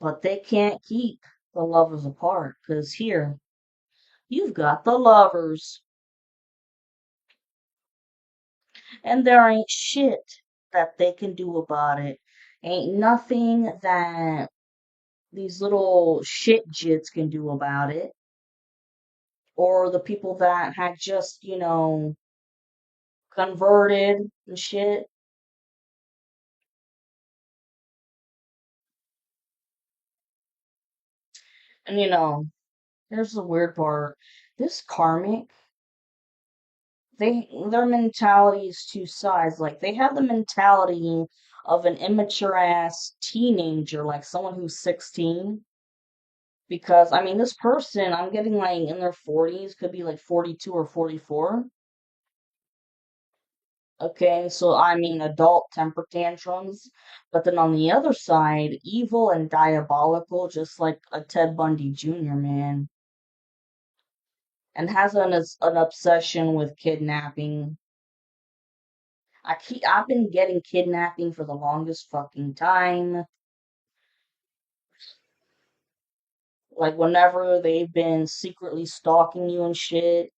But they can't keep the lovers apart because here, you've got the lovers, and there ain't shit that they can do about it. Ain't nothing that these little shit jits can do about it. Or the people that had just, converted and shit. And here's the weird part. This karmic, their mentality is two sides. Like they have the mentality of an immature ass teenager, like someone who's 16. Because I mean, this person I'm getting like in their 40s, could be like 42 or 44. Okay, so I mean adult temper tantrums, but then on the other side, evil and diabolical, just like a Ted Bundy Jr. man, and has an obsession with kidnapping. I've been getting kidnapping for the longest fucking time. Like whenever they've been secretly stalking you and shit,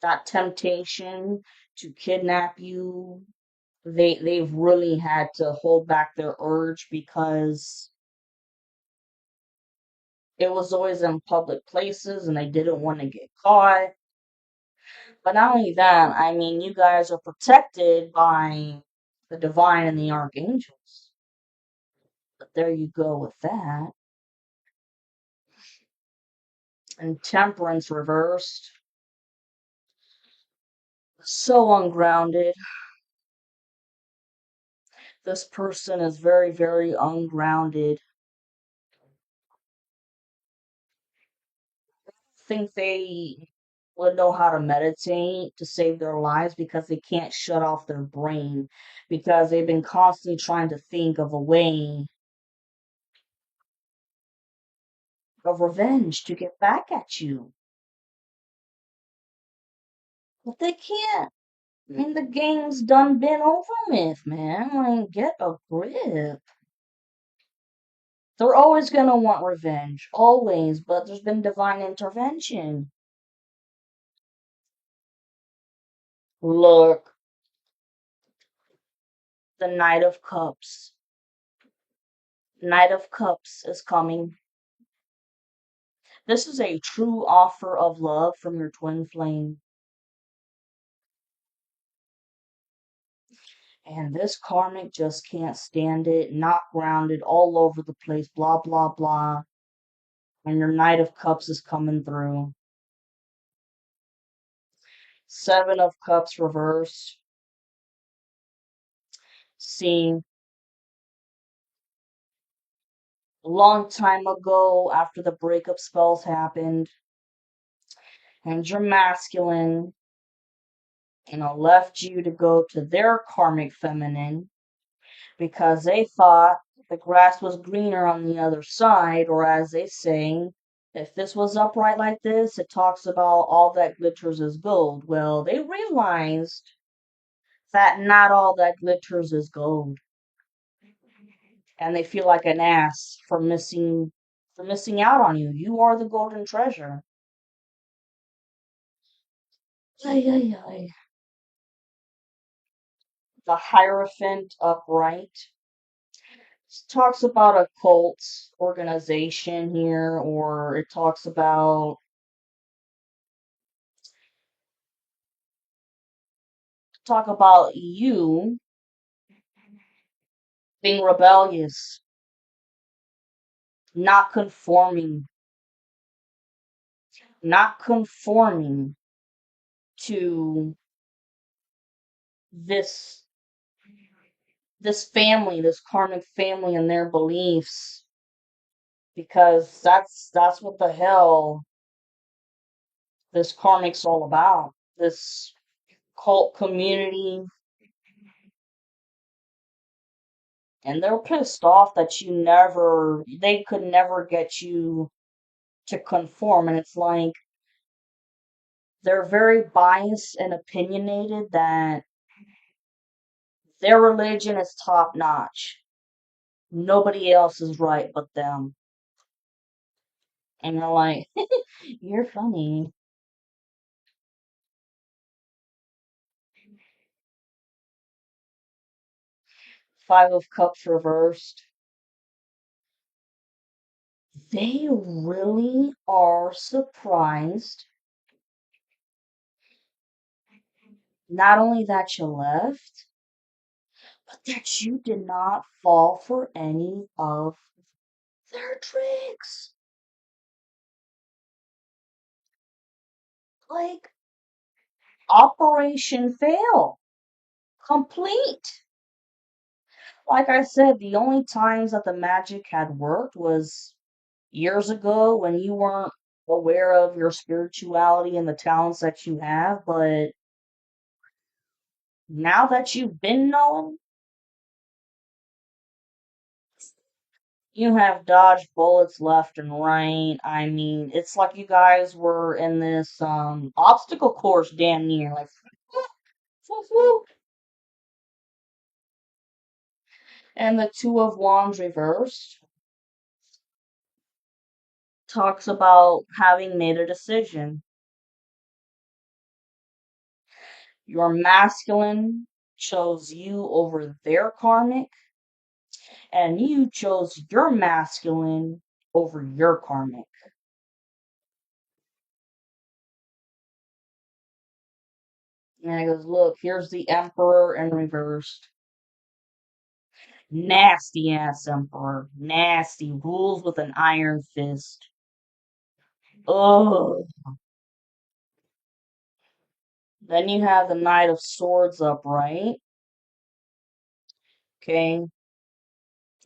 that temptation to kidnap you, they've really had to hold back their urge because it was always in public places and they didn't want to get caught. But not only that, I mean, you guys are protected by the divine and the archangels. But there you go with that. And temperance reversed. So ungrounded. This person is very, very ungrounded. Think they would know how to meditate to save their lives because they can't shut off their brain because they've been constantly trying to think of a way of revenge to get back at you. But they can't. I mean, the game's done been over with, man. Like, get a grip. They're always gonna want revenge. Always. But there's been divine intervention. Look, the Knight of Cups. Knight of Cups is coming. This is a true offer of love from your twin flame. And this karmic just can't stand it, not grounded, all over the place, blah, blah, blah. And your Knight of Cups is coming through. Seven of Cups reversed. See, a long time ago, after the breakup spells happened, and your masculine, left you to go to their karmic feminine because they thought the grass was greener on the other side, or as they say, if this was upright like this, it talks about all that glitters is gold. Well, they realized that not all that glitters is gold, and they feel like an ass for missing out on you. You are the golden treasure. Ay, ay, ay. The Hierophant upright. Talks about a cult organization here, or it talk about you being rebellious, not conforming, not conforming to this this family, this karmic family and their beliefs, because that's what the hell this karmic's all about. This cult community, and they're pissed off that they could never get you to conform. And it's like they're very biased and opinionated that their religion is top notch. Nobody else is right but them. And you're like, you're funny. Five of Cups reversed. They really are surprised. Not only that you left, but that you did not fall for any of their tricks. Like, Operation fail. Complete. Like I said, the only times that the magic had worked was years ago when you weren't aware of your spirituality and the talents that you have, but now that you've been knowing, you have dodged bullets left and right. I mean, it's like you guys were in this obstacle course damn near, like whoop, whoop. And the Two of Wands reversed talks about having made a decision. Your masculine chose you over their karmic, and you chose your masculine over your karmic. And it goes, look, here's the Emperor in reversed. Nasty ass Emperor. Nasty. Rules with an iron fist. Ugh. Then you have the Knight of Swords upright. Okay.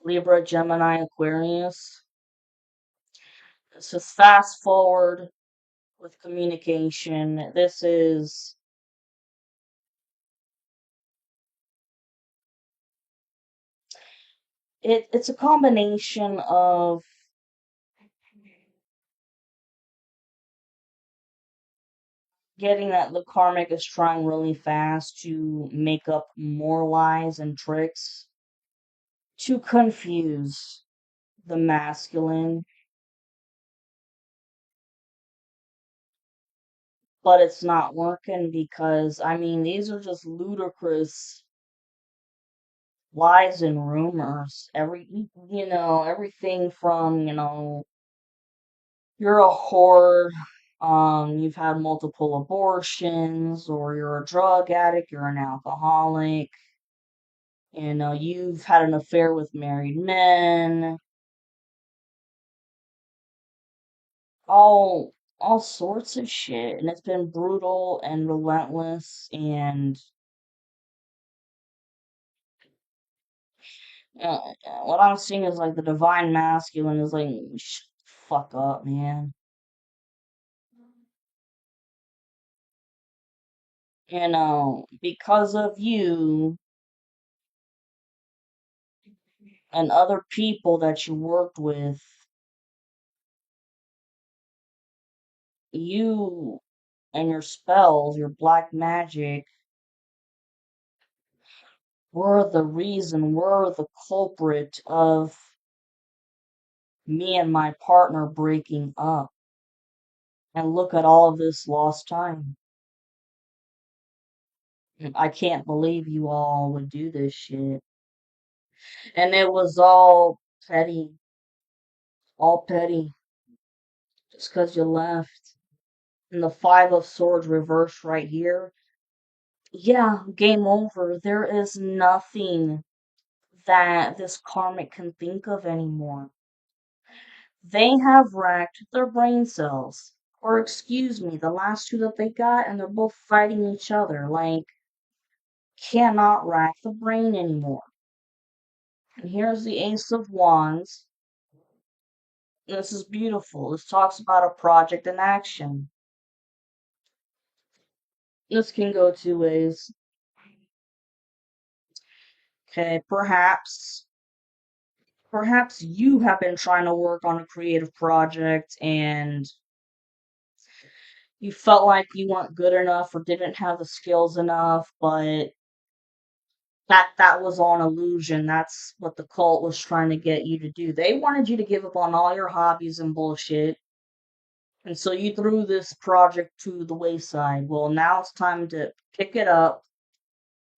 Libra, Gemini, Aquarius. Let's just fast forward with communication. It's a combination of getting that the karmic is trying really fast to make up more lies and tricks to confuse the masculine, but it's not working because I mean these are just ludicrous lies and rumors. Everything from, you're a whore, you've had multiple abortions, or you're a drug addict, you're an alcoholic, you've had an affair with married men, all all sorts of shit, and it's been brutal and relentless, and what I'm seeing is like the divine masculine is like, fuck up, man. Because of you and other people that you worked with, you and your spells, your black magic, were the reason, were the culprit of me and my partner breaking up. And look at all of this lost time. I can't believe you all would do this shit. And it was all petty, just 'cause you left. And the Five of Swords reversed right here. Yeah, game over. There is nothing that this karmic can think of anymore. They have racked their brain cells. Or excuse me, the last two that they got, and they're both fighting each other. Like, cannot rack the brain anymore. And here's the Ace of Wands. This is beautiful. This talks about a project in action. This can go two ways. Okay, perhaps you have been trying to work on a creative project and you felt like you weren't good enough or didn't have the skills enough, but that was all an illusion. That's what the cult was trying to get you to do. They wanted you to give up on all your hobbies and bullshit. And so you threw this project to the wayside. Well, now it's time to pick it up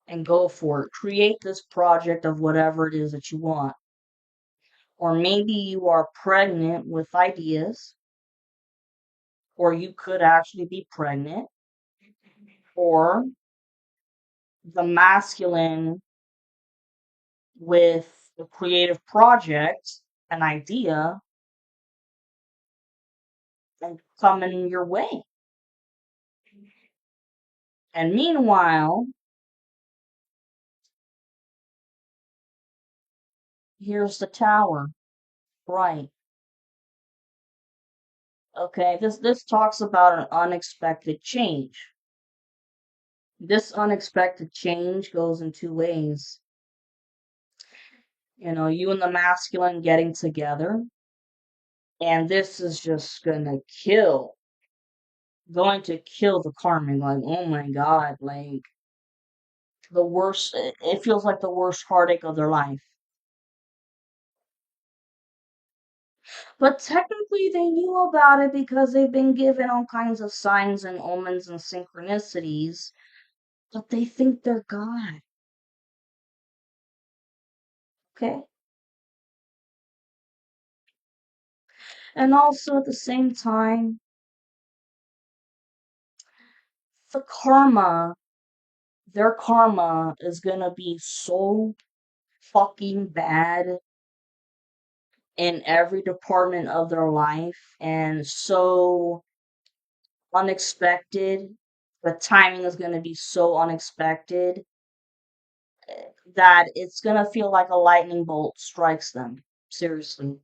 and go for it. Create this project of whatever it is that you want. Or maybe you are pregnant with ideas, or you could actually be pregnant, or the masculine with a creative project, an idea, and coming your way. And meanwhile, here's the tower. Right. Okay, this talks about an unexpected change. This unexpected change goes in two ways. You and the masculine getting together, and this is just going to kill the karmic. Like, oh my God, like the worst, it feels like the worst heartache of their life. But technically, they knew about it because they've been given all kinds of signs and omens and synchronicities, but they think they're God. Okay? And also at the same time, the karma, their karma is gonna be so fucking bad in every department of their life and so unexpected. The timing is gonna be so unexpected that it's gonna feel like a lightning bolt strikes them. Seriously.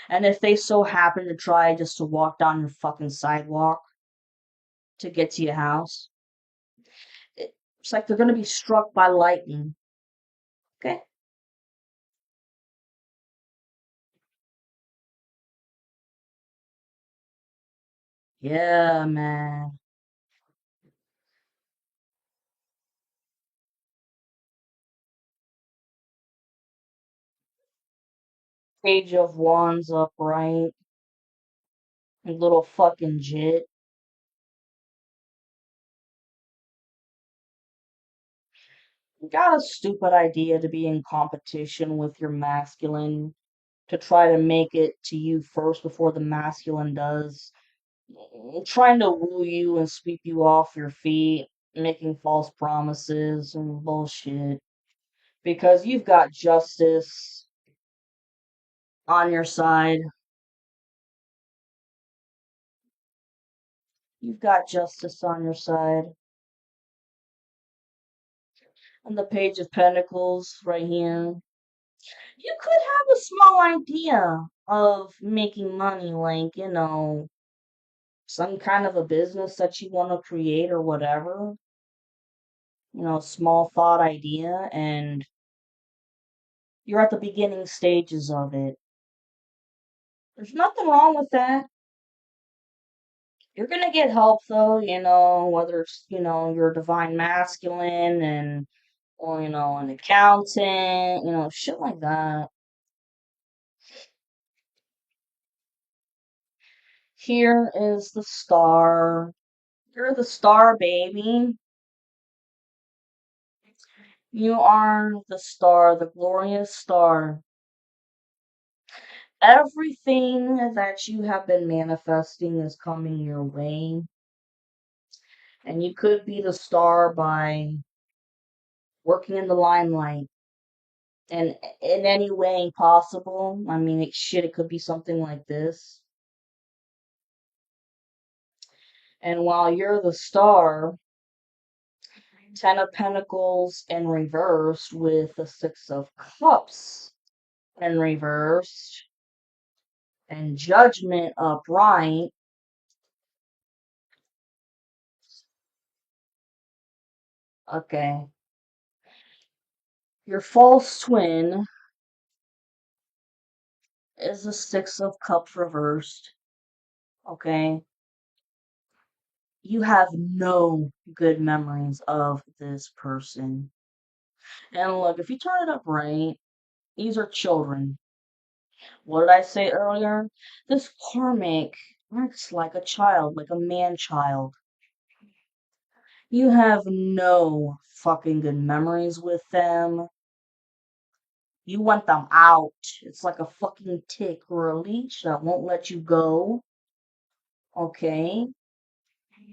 And if they so happen to try just to walk down your fucking sidewalk to get to your house, it's like they're gonna be struck by lightning. Okay? Yeah, man. Page of Wands upright. Little fucking jit. Got a stupid idea to be in competition with your masculine, to try to make it to you first before the masculine does. Trying to woo you and sweep you off your feet, making false promises and bullshit. Because you've got justice on your side. You've got justice on your side. And the Page of Pentacles right here. You could have a small idea of making money, like, some kind of a business that you want to create or whatever. Small thought idea, and you're at the beginning stages of it. There's nothing wrong with that. You're gonna get help though, whether it's, your divine masculine and or an accountant, shit like that. Here is the star. You're the star, baby. You are the star, the glorious star. Everything that you have been manifesting is coming your way. And you could be the star by working in the limelight and in any way possible. I mean, it could be something like this. And while you're the star, Ten of Pentacles in reverse with the Six of Cups in reverse and Judgment upright. Okay. Your false twin is the Six of Cups reversed. Okay. You have no good memories of this person. And look, if you turn it up right, these are children. What did I say earlier? This karmic acts like a child, like a man child. You have no fucking good memories with them. You want them out. It's like a fucking tick or a leech that won't let you go. Okay?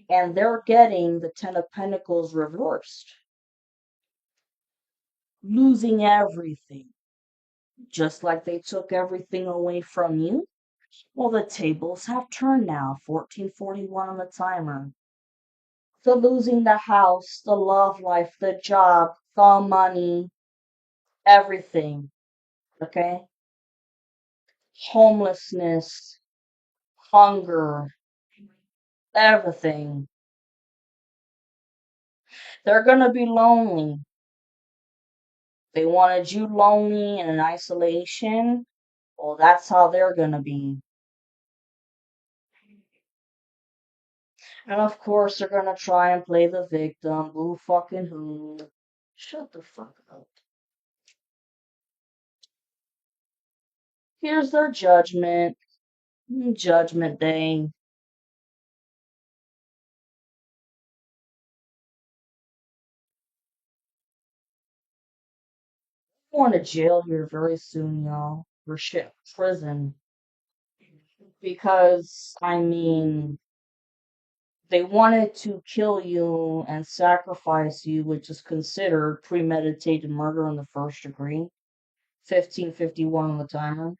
And they're getting the Ten of Pentacles reversed. Losing everything. Just like they took everything away from you. Well, the tables have turned now. 1441 on the timer. The losing the house, the love life, the job, the money, everything. Okay? Homelessness, hunger, everything. They're gonna be lonely. They wanted you lonely and in isolation. Well, that's how they're gonna be. And of course, they're gonna try and play the victim. Who fucking who? Shut the fuck up. Here's their judgment. Judgment Day. Going to jail here very soon, y'all. For shit, prison. Because, I mean, they wanted to kill you and sacrifice you, which is considered premeditated murder in the first degree. 1551 on the timer.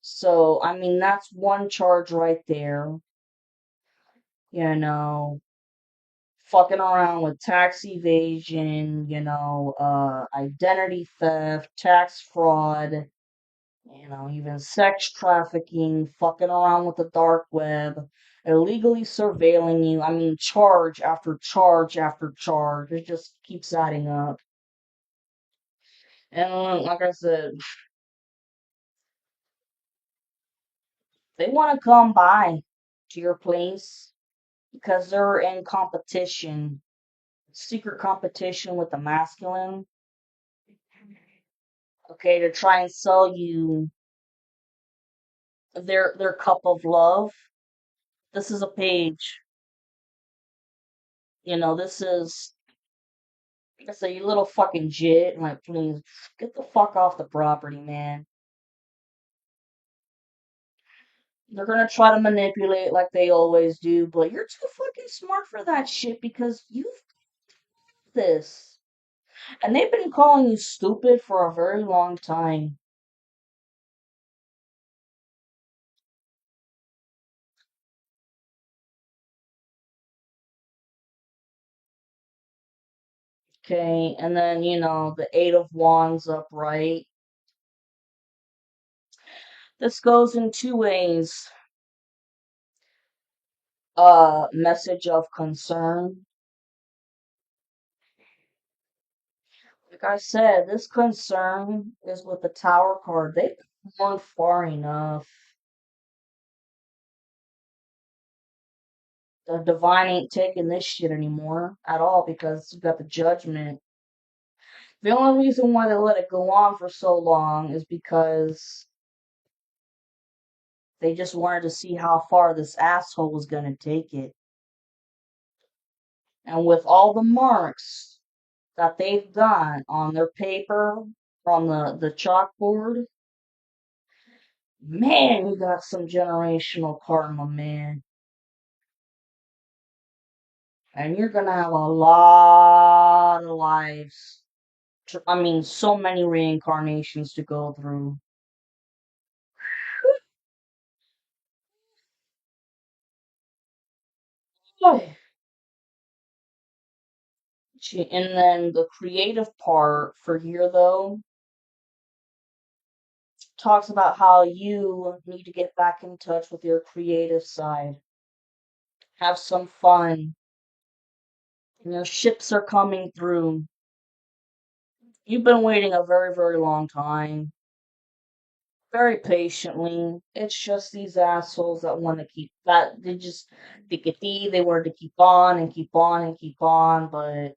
So, I mean, that's one charge right there. You know, fucking around with tax evasion, identity theft, tax fraud, even sex trafficking, fucking around with the dark web, illegally surveilling you. I mean, charge after charge after charge. It just keeps adding up. And like I said, they want to come by to your place because they're in competition, secret competition with the masculine, okay, to try and sell you their cup of love. This is a page. This is like I say, you little fucking jit. Like, please get the fuck off the property, man. They're gonna try to manipulate like they always do, but you're too fucking smart for that shit because you've this. And they've been calling you stupid for a very long time. Okay, and then, the Eight of Wands upright. This goes in two ways. Message of concern. Like I said, this concern is with the Tower card. They've gone far enough. The divine ain't taking this shit anymore at all because you got the judgment. The only reason why they let it go on for so long is because they just wanted to see how far this asshole was gonna take it. And with all the marks that they've done on their paper, on the chalkboard, man, you got some generational karma, man. And you're gonna have a lot of lives. I mean, so many reincarnations to go through. And then the creative part for here, though, talks about how you need to get back in touch with your creative side. Have some fun. Ships are coming through. You've been waiting a very, very long time. Very patiently. It's just these assholes that want to keep that they just they wanted to keep on and keep on and keep on, but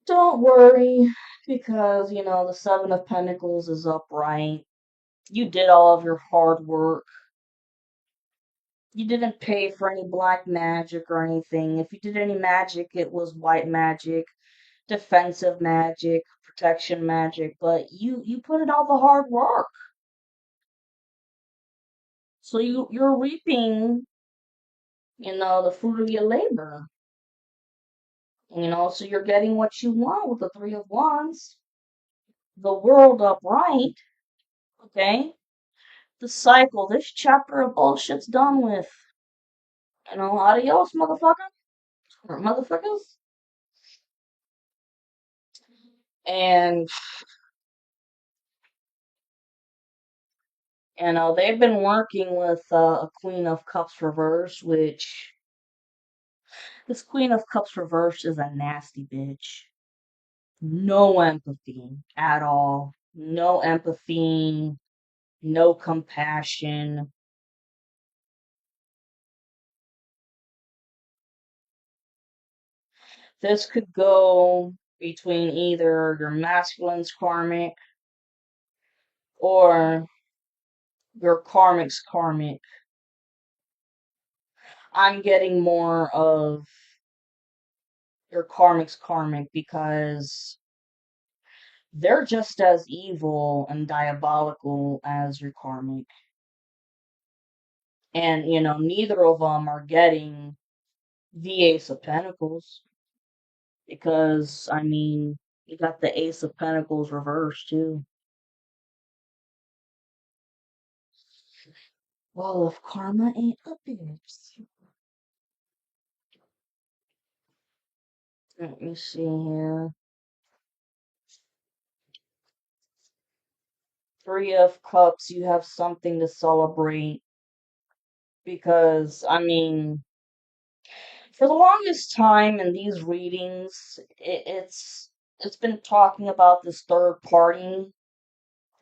don't worry, because the Seven of Pentacles is upright. You did all of your hard work. You didn't pay for any black magic or anything. If you did any magic, it was white magic, defensive magic, protection magic, but you put in all the hard work. So you're reaping, the fruit of your labor. So you're getting what you want with the Three of Wands. The world upright, okay? The cycle, this chapter of bullshit's done with. Adios, motherfucker. Or motherfuckers. And, they've been working with a Queen of Cups reverse, which this Queen of Cups reverse is a nasty bitch. No empathy at all. No empathy, no compassion. This could go between either your masculine's karmic or your karmic's karmic. I'm getting more of your karmic's karmic because they're just as evil and diabolical as your karmic. And, neither of them are getting the Ace of Pentacles because, you got the Ace of Pentacles reversed too. Well, if karma ain't a bitch. Let me see here. Three of Cups, you have something to celebrate because, for the longest time in these readings, it's been talking about this third party,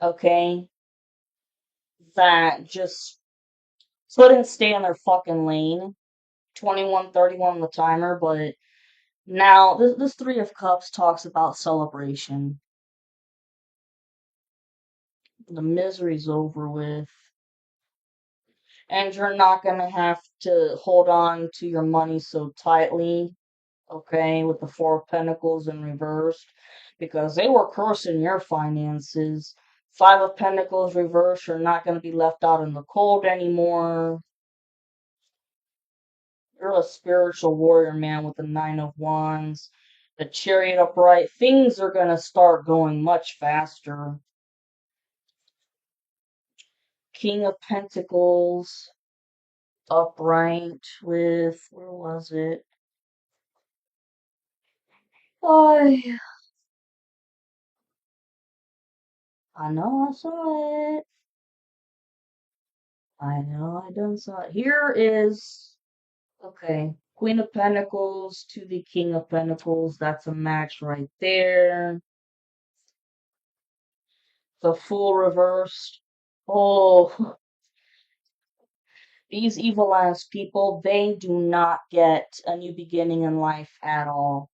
okay, that just couldn't stay in their fucking lane. 21:31 on the timer, but now this Three of Cups talks about celebration. The misery's over with. And you're not gonna have to hold on to your money so tightly, okay, with the Four of Pentacles in reversed, because they were cursing your finances. Five of Pentacles reversed, you're not gonna be left out in the cold anymore. You're a spiritual warrior, man, with the Nine of Wands. The Chariot upright. Things are gonna start going much faster. King of Pentacles upright with, where was it? Oh, I know I saw it. I know I done saw it. Here is, okay, Queen of Pentacles to the King of Pentacles. That's a match right there. The Fool reversed. Oh, these evil ass people, they do not get a new beginning in life at all.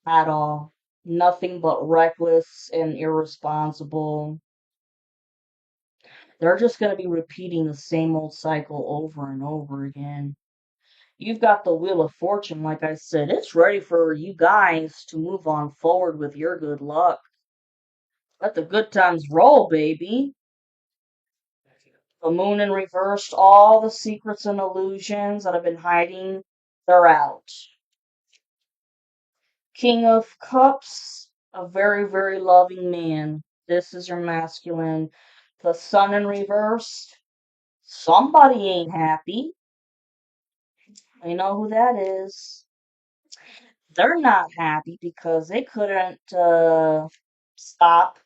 At all. Nothing but reckless and irresponsible. They're just going to be repeating the same old cycle over and over again. You've got the Wheel of Fortune, like I said. It's ready for you guys to move on forward with your good luck. Let the good times roll, baby. The Moon in reversed, all the secrets and illusions that have been hiding, they're out. King of Cups, a very, very loving man. This is your masculine. The Sun in reversed, somebody ain't happy. You know who that is. They're not happy because they couldn't stop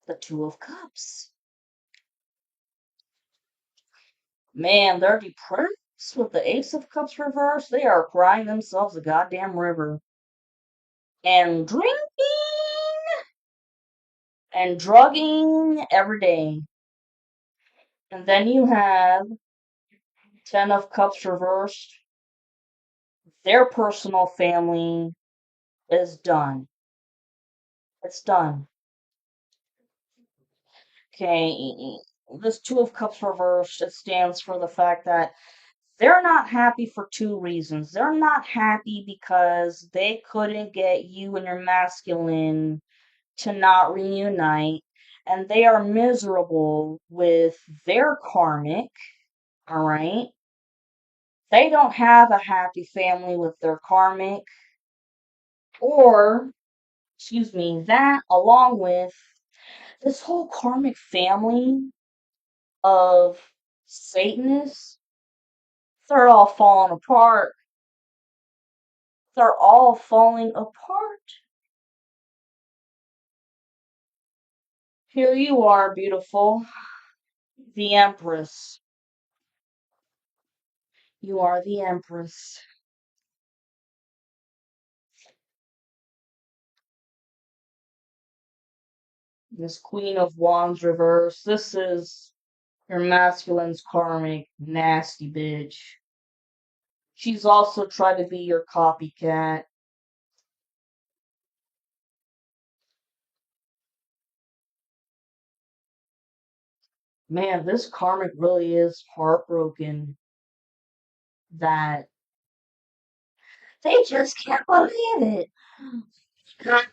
the Two of Cups. Man, they're depressed with the Ace of Cups reversed. They are crying themselves a goddamn river. And drinking and drugging every day. And then you have Ten of Cups reversed. Their personal family is done. It's done. Okay, this Two of Cups reversed, it stands for the fact that they're not happy for two reasons. They're not happy because they couldn't get you and your masculine to not reunite, and they are miserable with their karmic, all right? They don't have a happy family with their karmic, or, excuse me, that along with this whole karmic family of Satanists, They're all falling apart. They're all falling apart. Here you are, beautiful. The Empress. You are the Empress. This Queen of Wands reverse. This is your masculine's karmic nasty bitch. She's also tried to be your copycat. Man, this karmic really is heartbroken that they just can't believe it. God,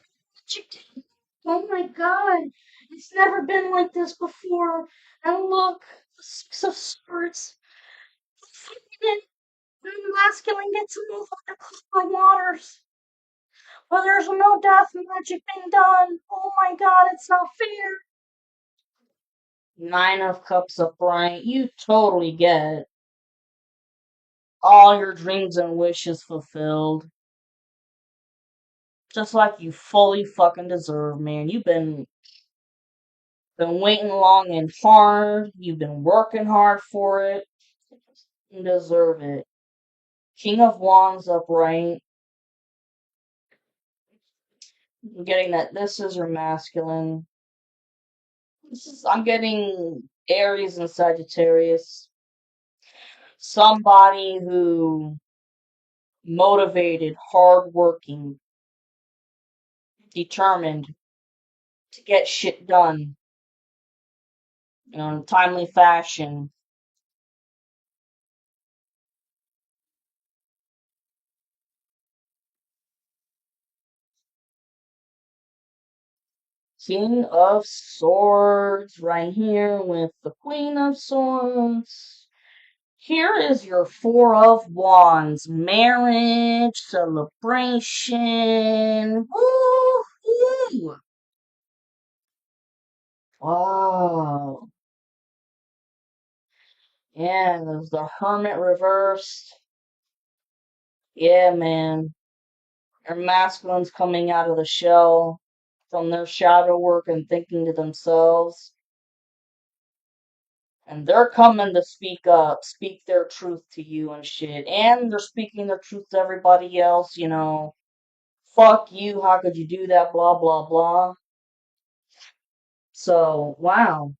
oh my god, it's never been like this before. And look, the Six of Swords. And the masculine gets to move like the cloud waters. But there's no death magic being done. Oh my god, it's not fair. Nine of Cups upright. You totally get all your dreams and wishes fulfilled. Just like you fully fucking deserve, man. You've been waiting long and hard. You've been working hard for it. You deserve it. King of Wands upright. I'm getting that this is your masculine. I'm getting Aries and Sagittarius. Somebody who motivated, hardworking, determined to get shit done, in a timely fashion. King of Swords right here with the Queen of Swords. Here is your Four of Wands. Marriage, celebration. Woo! Woo! Wow. Yeah, there's the Hermit reversed. Yeah, man. Your masculine's coming out of the shell from their shadow work and thinking to themselves. And they're coming to speak up, speak their truth to you and shit. And they're speaking their truth to everybody else. Fuck you, how could you do that, blah, blah, blah. So, wow.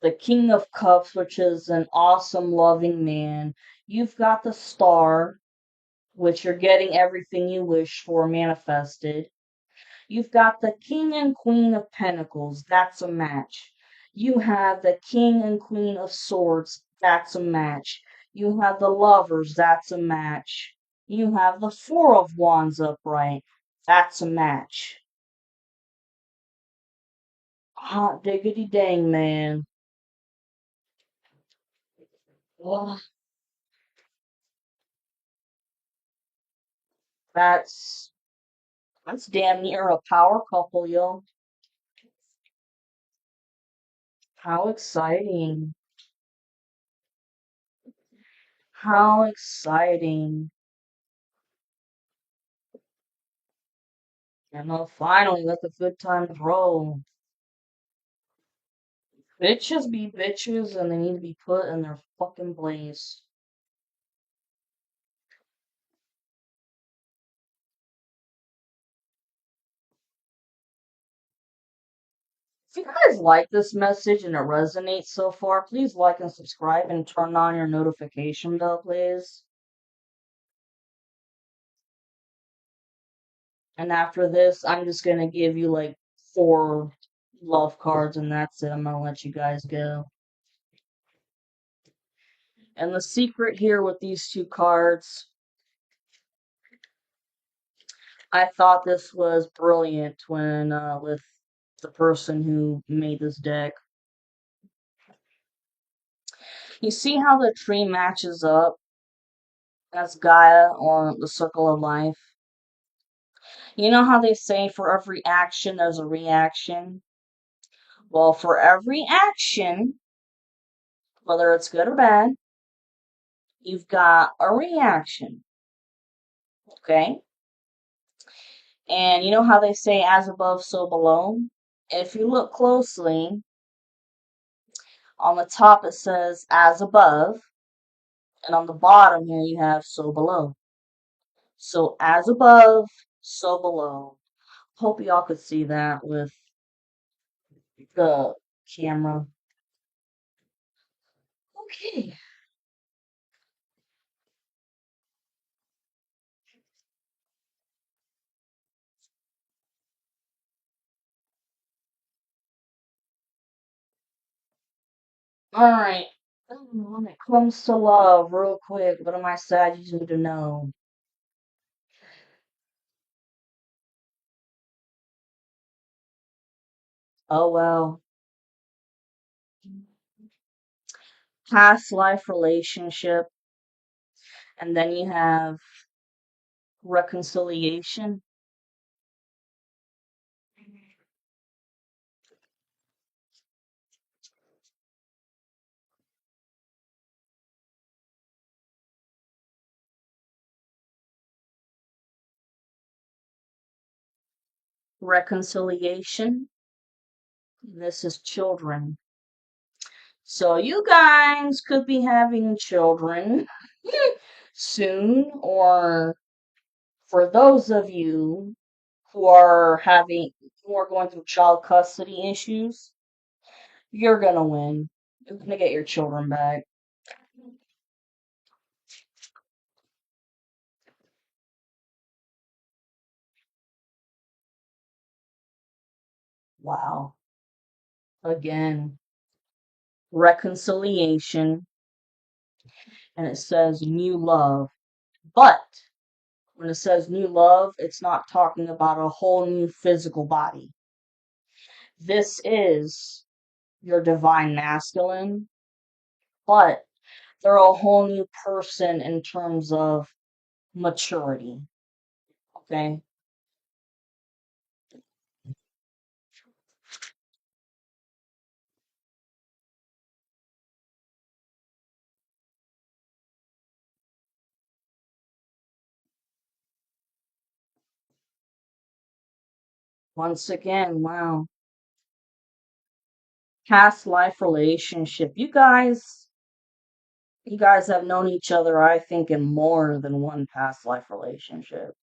The King of Cups, which is an awesome, loving man. You've got the Star, which you're getting everything you wish for manifested. You've got the King and Queen of Pentacles. That's a match. You have the King and Queen of Swords. That's a match. You have the Lovers. That's a match. You have the Four of Wands upright. That's a match. Hot diggity dang, man. Ugh, that's that's damn near a power couple, yo. How exciting. How exciting. Finally, let the good times roll. Bitches be bitches and they need to be put in their fucking place. If you guys like this message and it resonates so far, please like and subscribe and turn on your notification bell, please. And after this, I'm just gonna give you like 4 love cards and that's it. I'm gonna let you guys go. And the secret here with these 2 cards, I thought this was brilliant when with the person who made this deck. You see how the tree matches up as Gaia or the circle of life? You know how they say for every action there's a reaction? Well, for every action, whether it's good or bad, you've got a reaction, okay? And you know how they say as above, so below? If you look closely, on the top it says as above, and on the bottom here you have so below. So as above, so below. Hope y'all could see that with the camera. Okay. Alright. When it comes to love, real quick, what am I sad you need to know? Oh well. Past life relationship, and then you have reconciliation. Reconciliation. This is children. So you guys could be having children soon, or for those of you who are going through child custody issues, you're gonna win. You're gonna get your children back. Wow. Again, reconciliation, and it says new love. But when it says new love, it's not talking about a whole new physical body. This is your divine masculine, but they're a whole new person in terms of maturity. Okay? Once again, wow. Past life relationship. You guys have known each other, I think, in more than one past life relationship.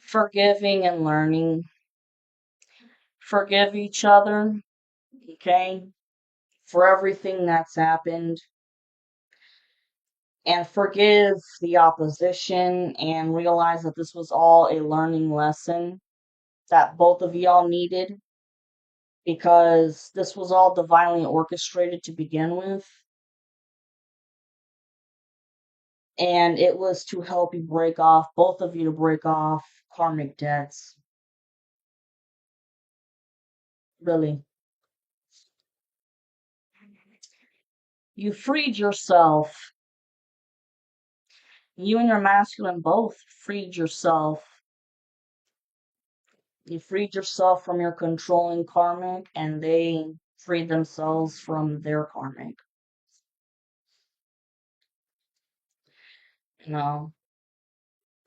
Forgiving and learning. Forgive each other, okay, for everything that's happened, and forgive the opposition and realize that this was all a learning lesson that both of y'all needed because this was all divinely orchestrated to begin with, and it was to help you break off, both of you to break off karmic debts. Really. You freed yourself. You and your masculine both freed yourself. You freed yourself from your controlling karmic, and they freed themselves from their karmic. You know,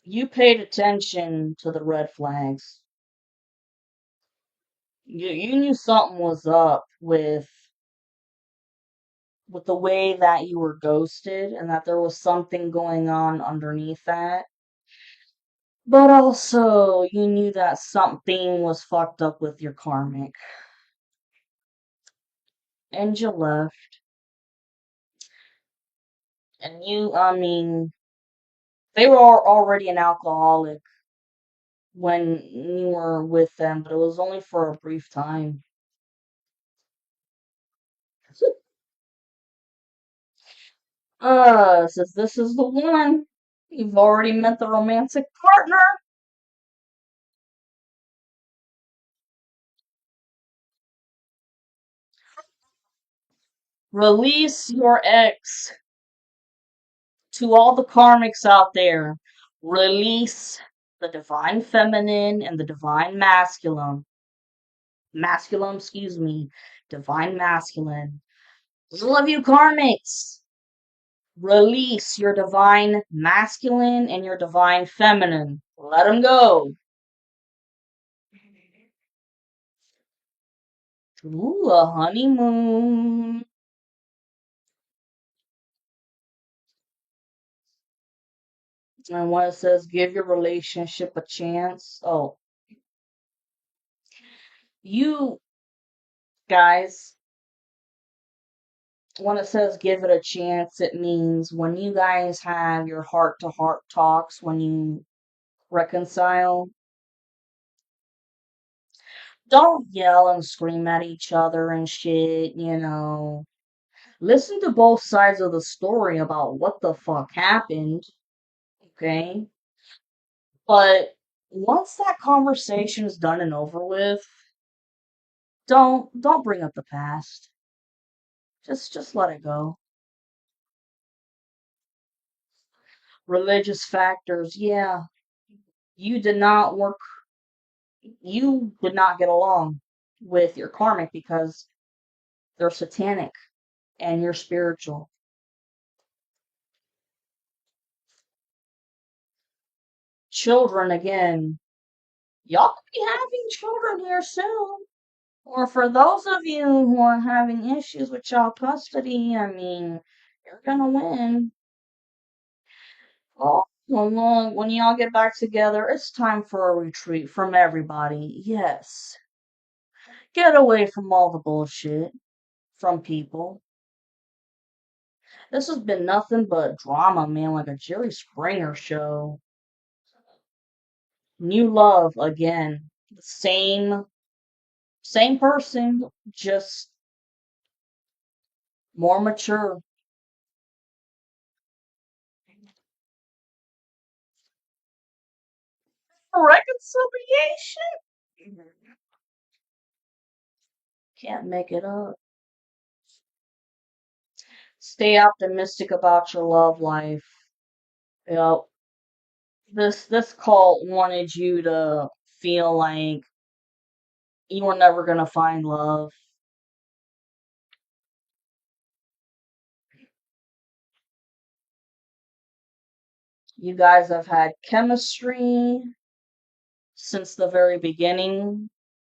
you paid attention to the red flags. You knew something was up with the way that you were ghosted and that there was something going on underneath that. But also, you knew that something was fucked up with your karmic. And you left. And I mean, they were already an alcoholic when you were with them, but it was only for a brief time. Since this is the one, you've already met the romantic partner. Release your ex. To all the karmics out there, release the divine feminine and the divine masculine. Masculine, excuse me, divine masculine. All of you karmics, release your divine masculine and your divine feminine. Let them go. Ooh, a honeymoon. And when it says give your relationship a chance, oh, you guys, when it says give it a chance, it means when you guys have your heart to heart talks, when you reconcile, don't yell and scream at each other and shit, you know. Listen to both sides of the story about what the fuck happened, okay? But once that conversation is done and over with, don't bring up the past. Just let it go. Religious factors, yeah. You did not work you did not get along with your karmic because they're satanic and you're spiritual. Children again, y'all could be having children here soon. Or for those of you who are having issues with child custody, I mean, you're gonna win. Oh, well, when y'all get back together, it's time for a retreat from everybody. Yes. Get away from all the bullshit from people. This has been nothing but drama, man, like a Jerry Springer show. New love again. The same person, just more mature. Reconciliation? Can't make it up. Stay optimistic about your love life. Yep. This cult wanted you to feel like you were never gonna find love. You guys have had chemistry since the very beginning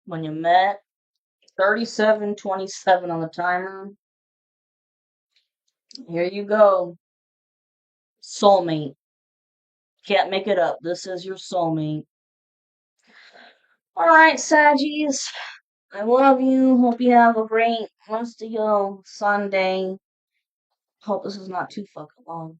when you met. 37:27 on the timer. Here you go. Soulmate. Can't make it up. This is your soulmate. Alright, Saggies. I love you. Hope you have a great rest of your Sunday. Hope this is not too fucking long.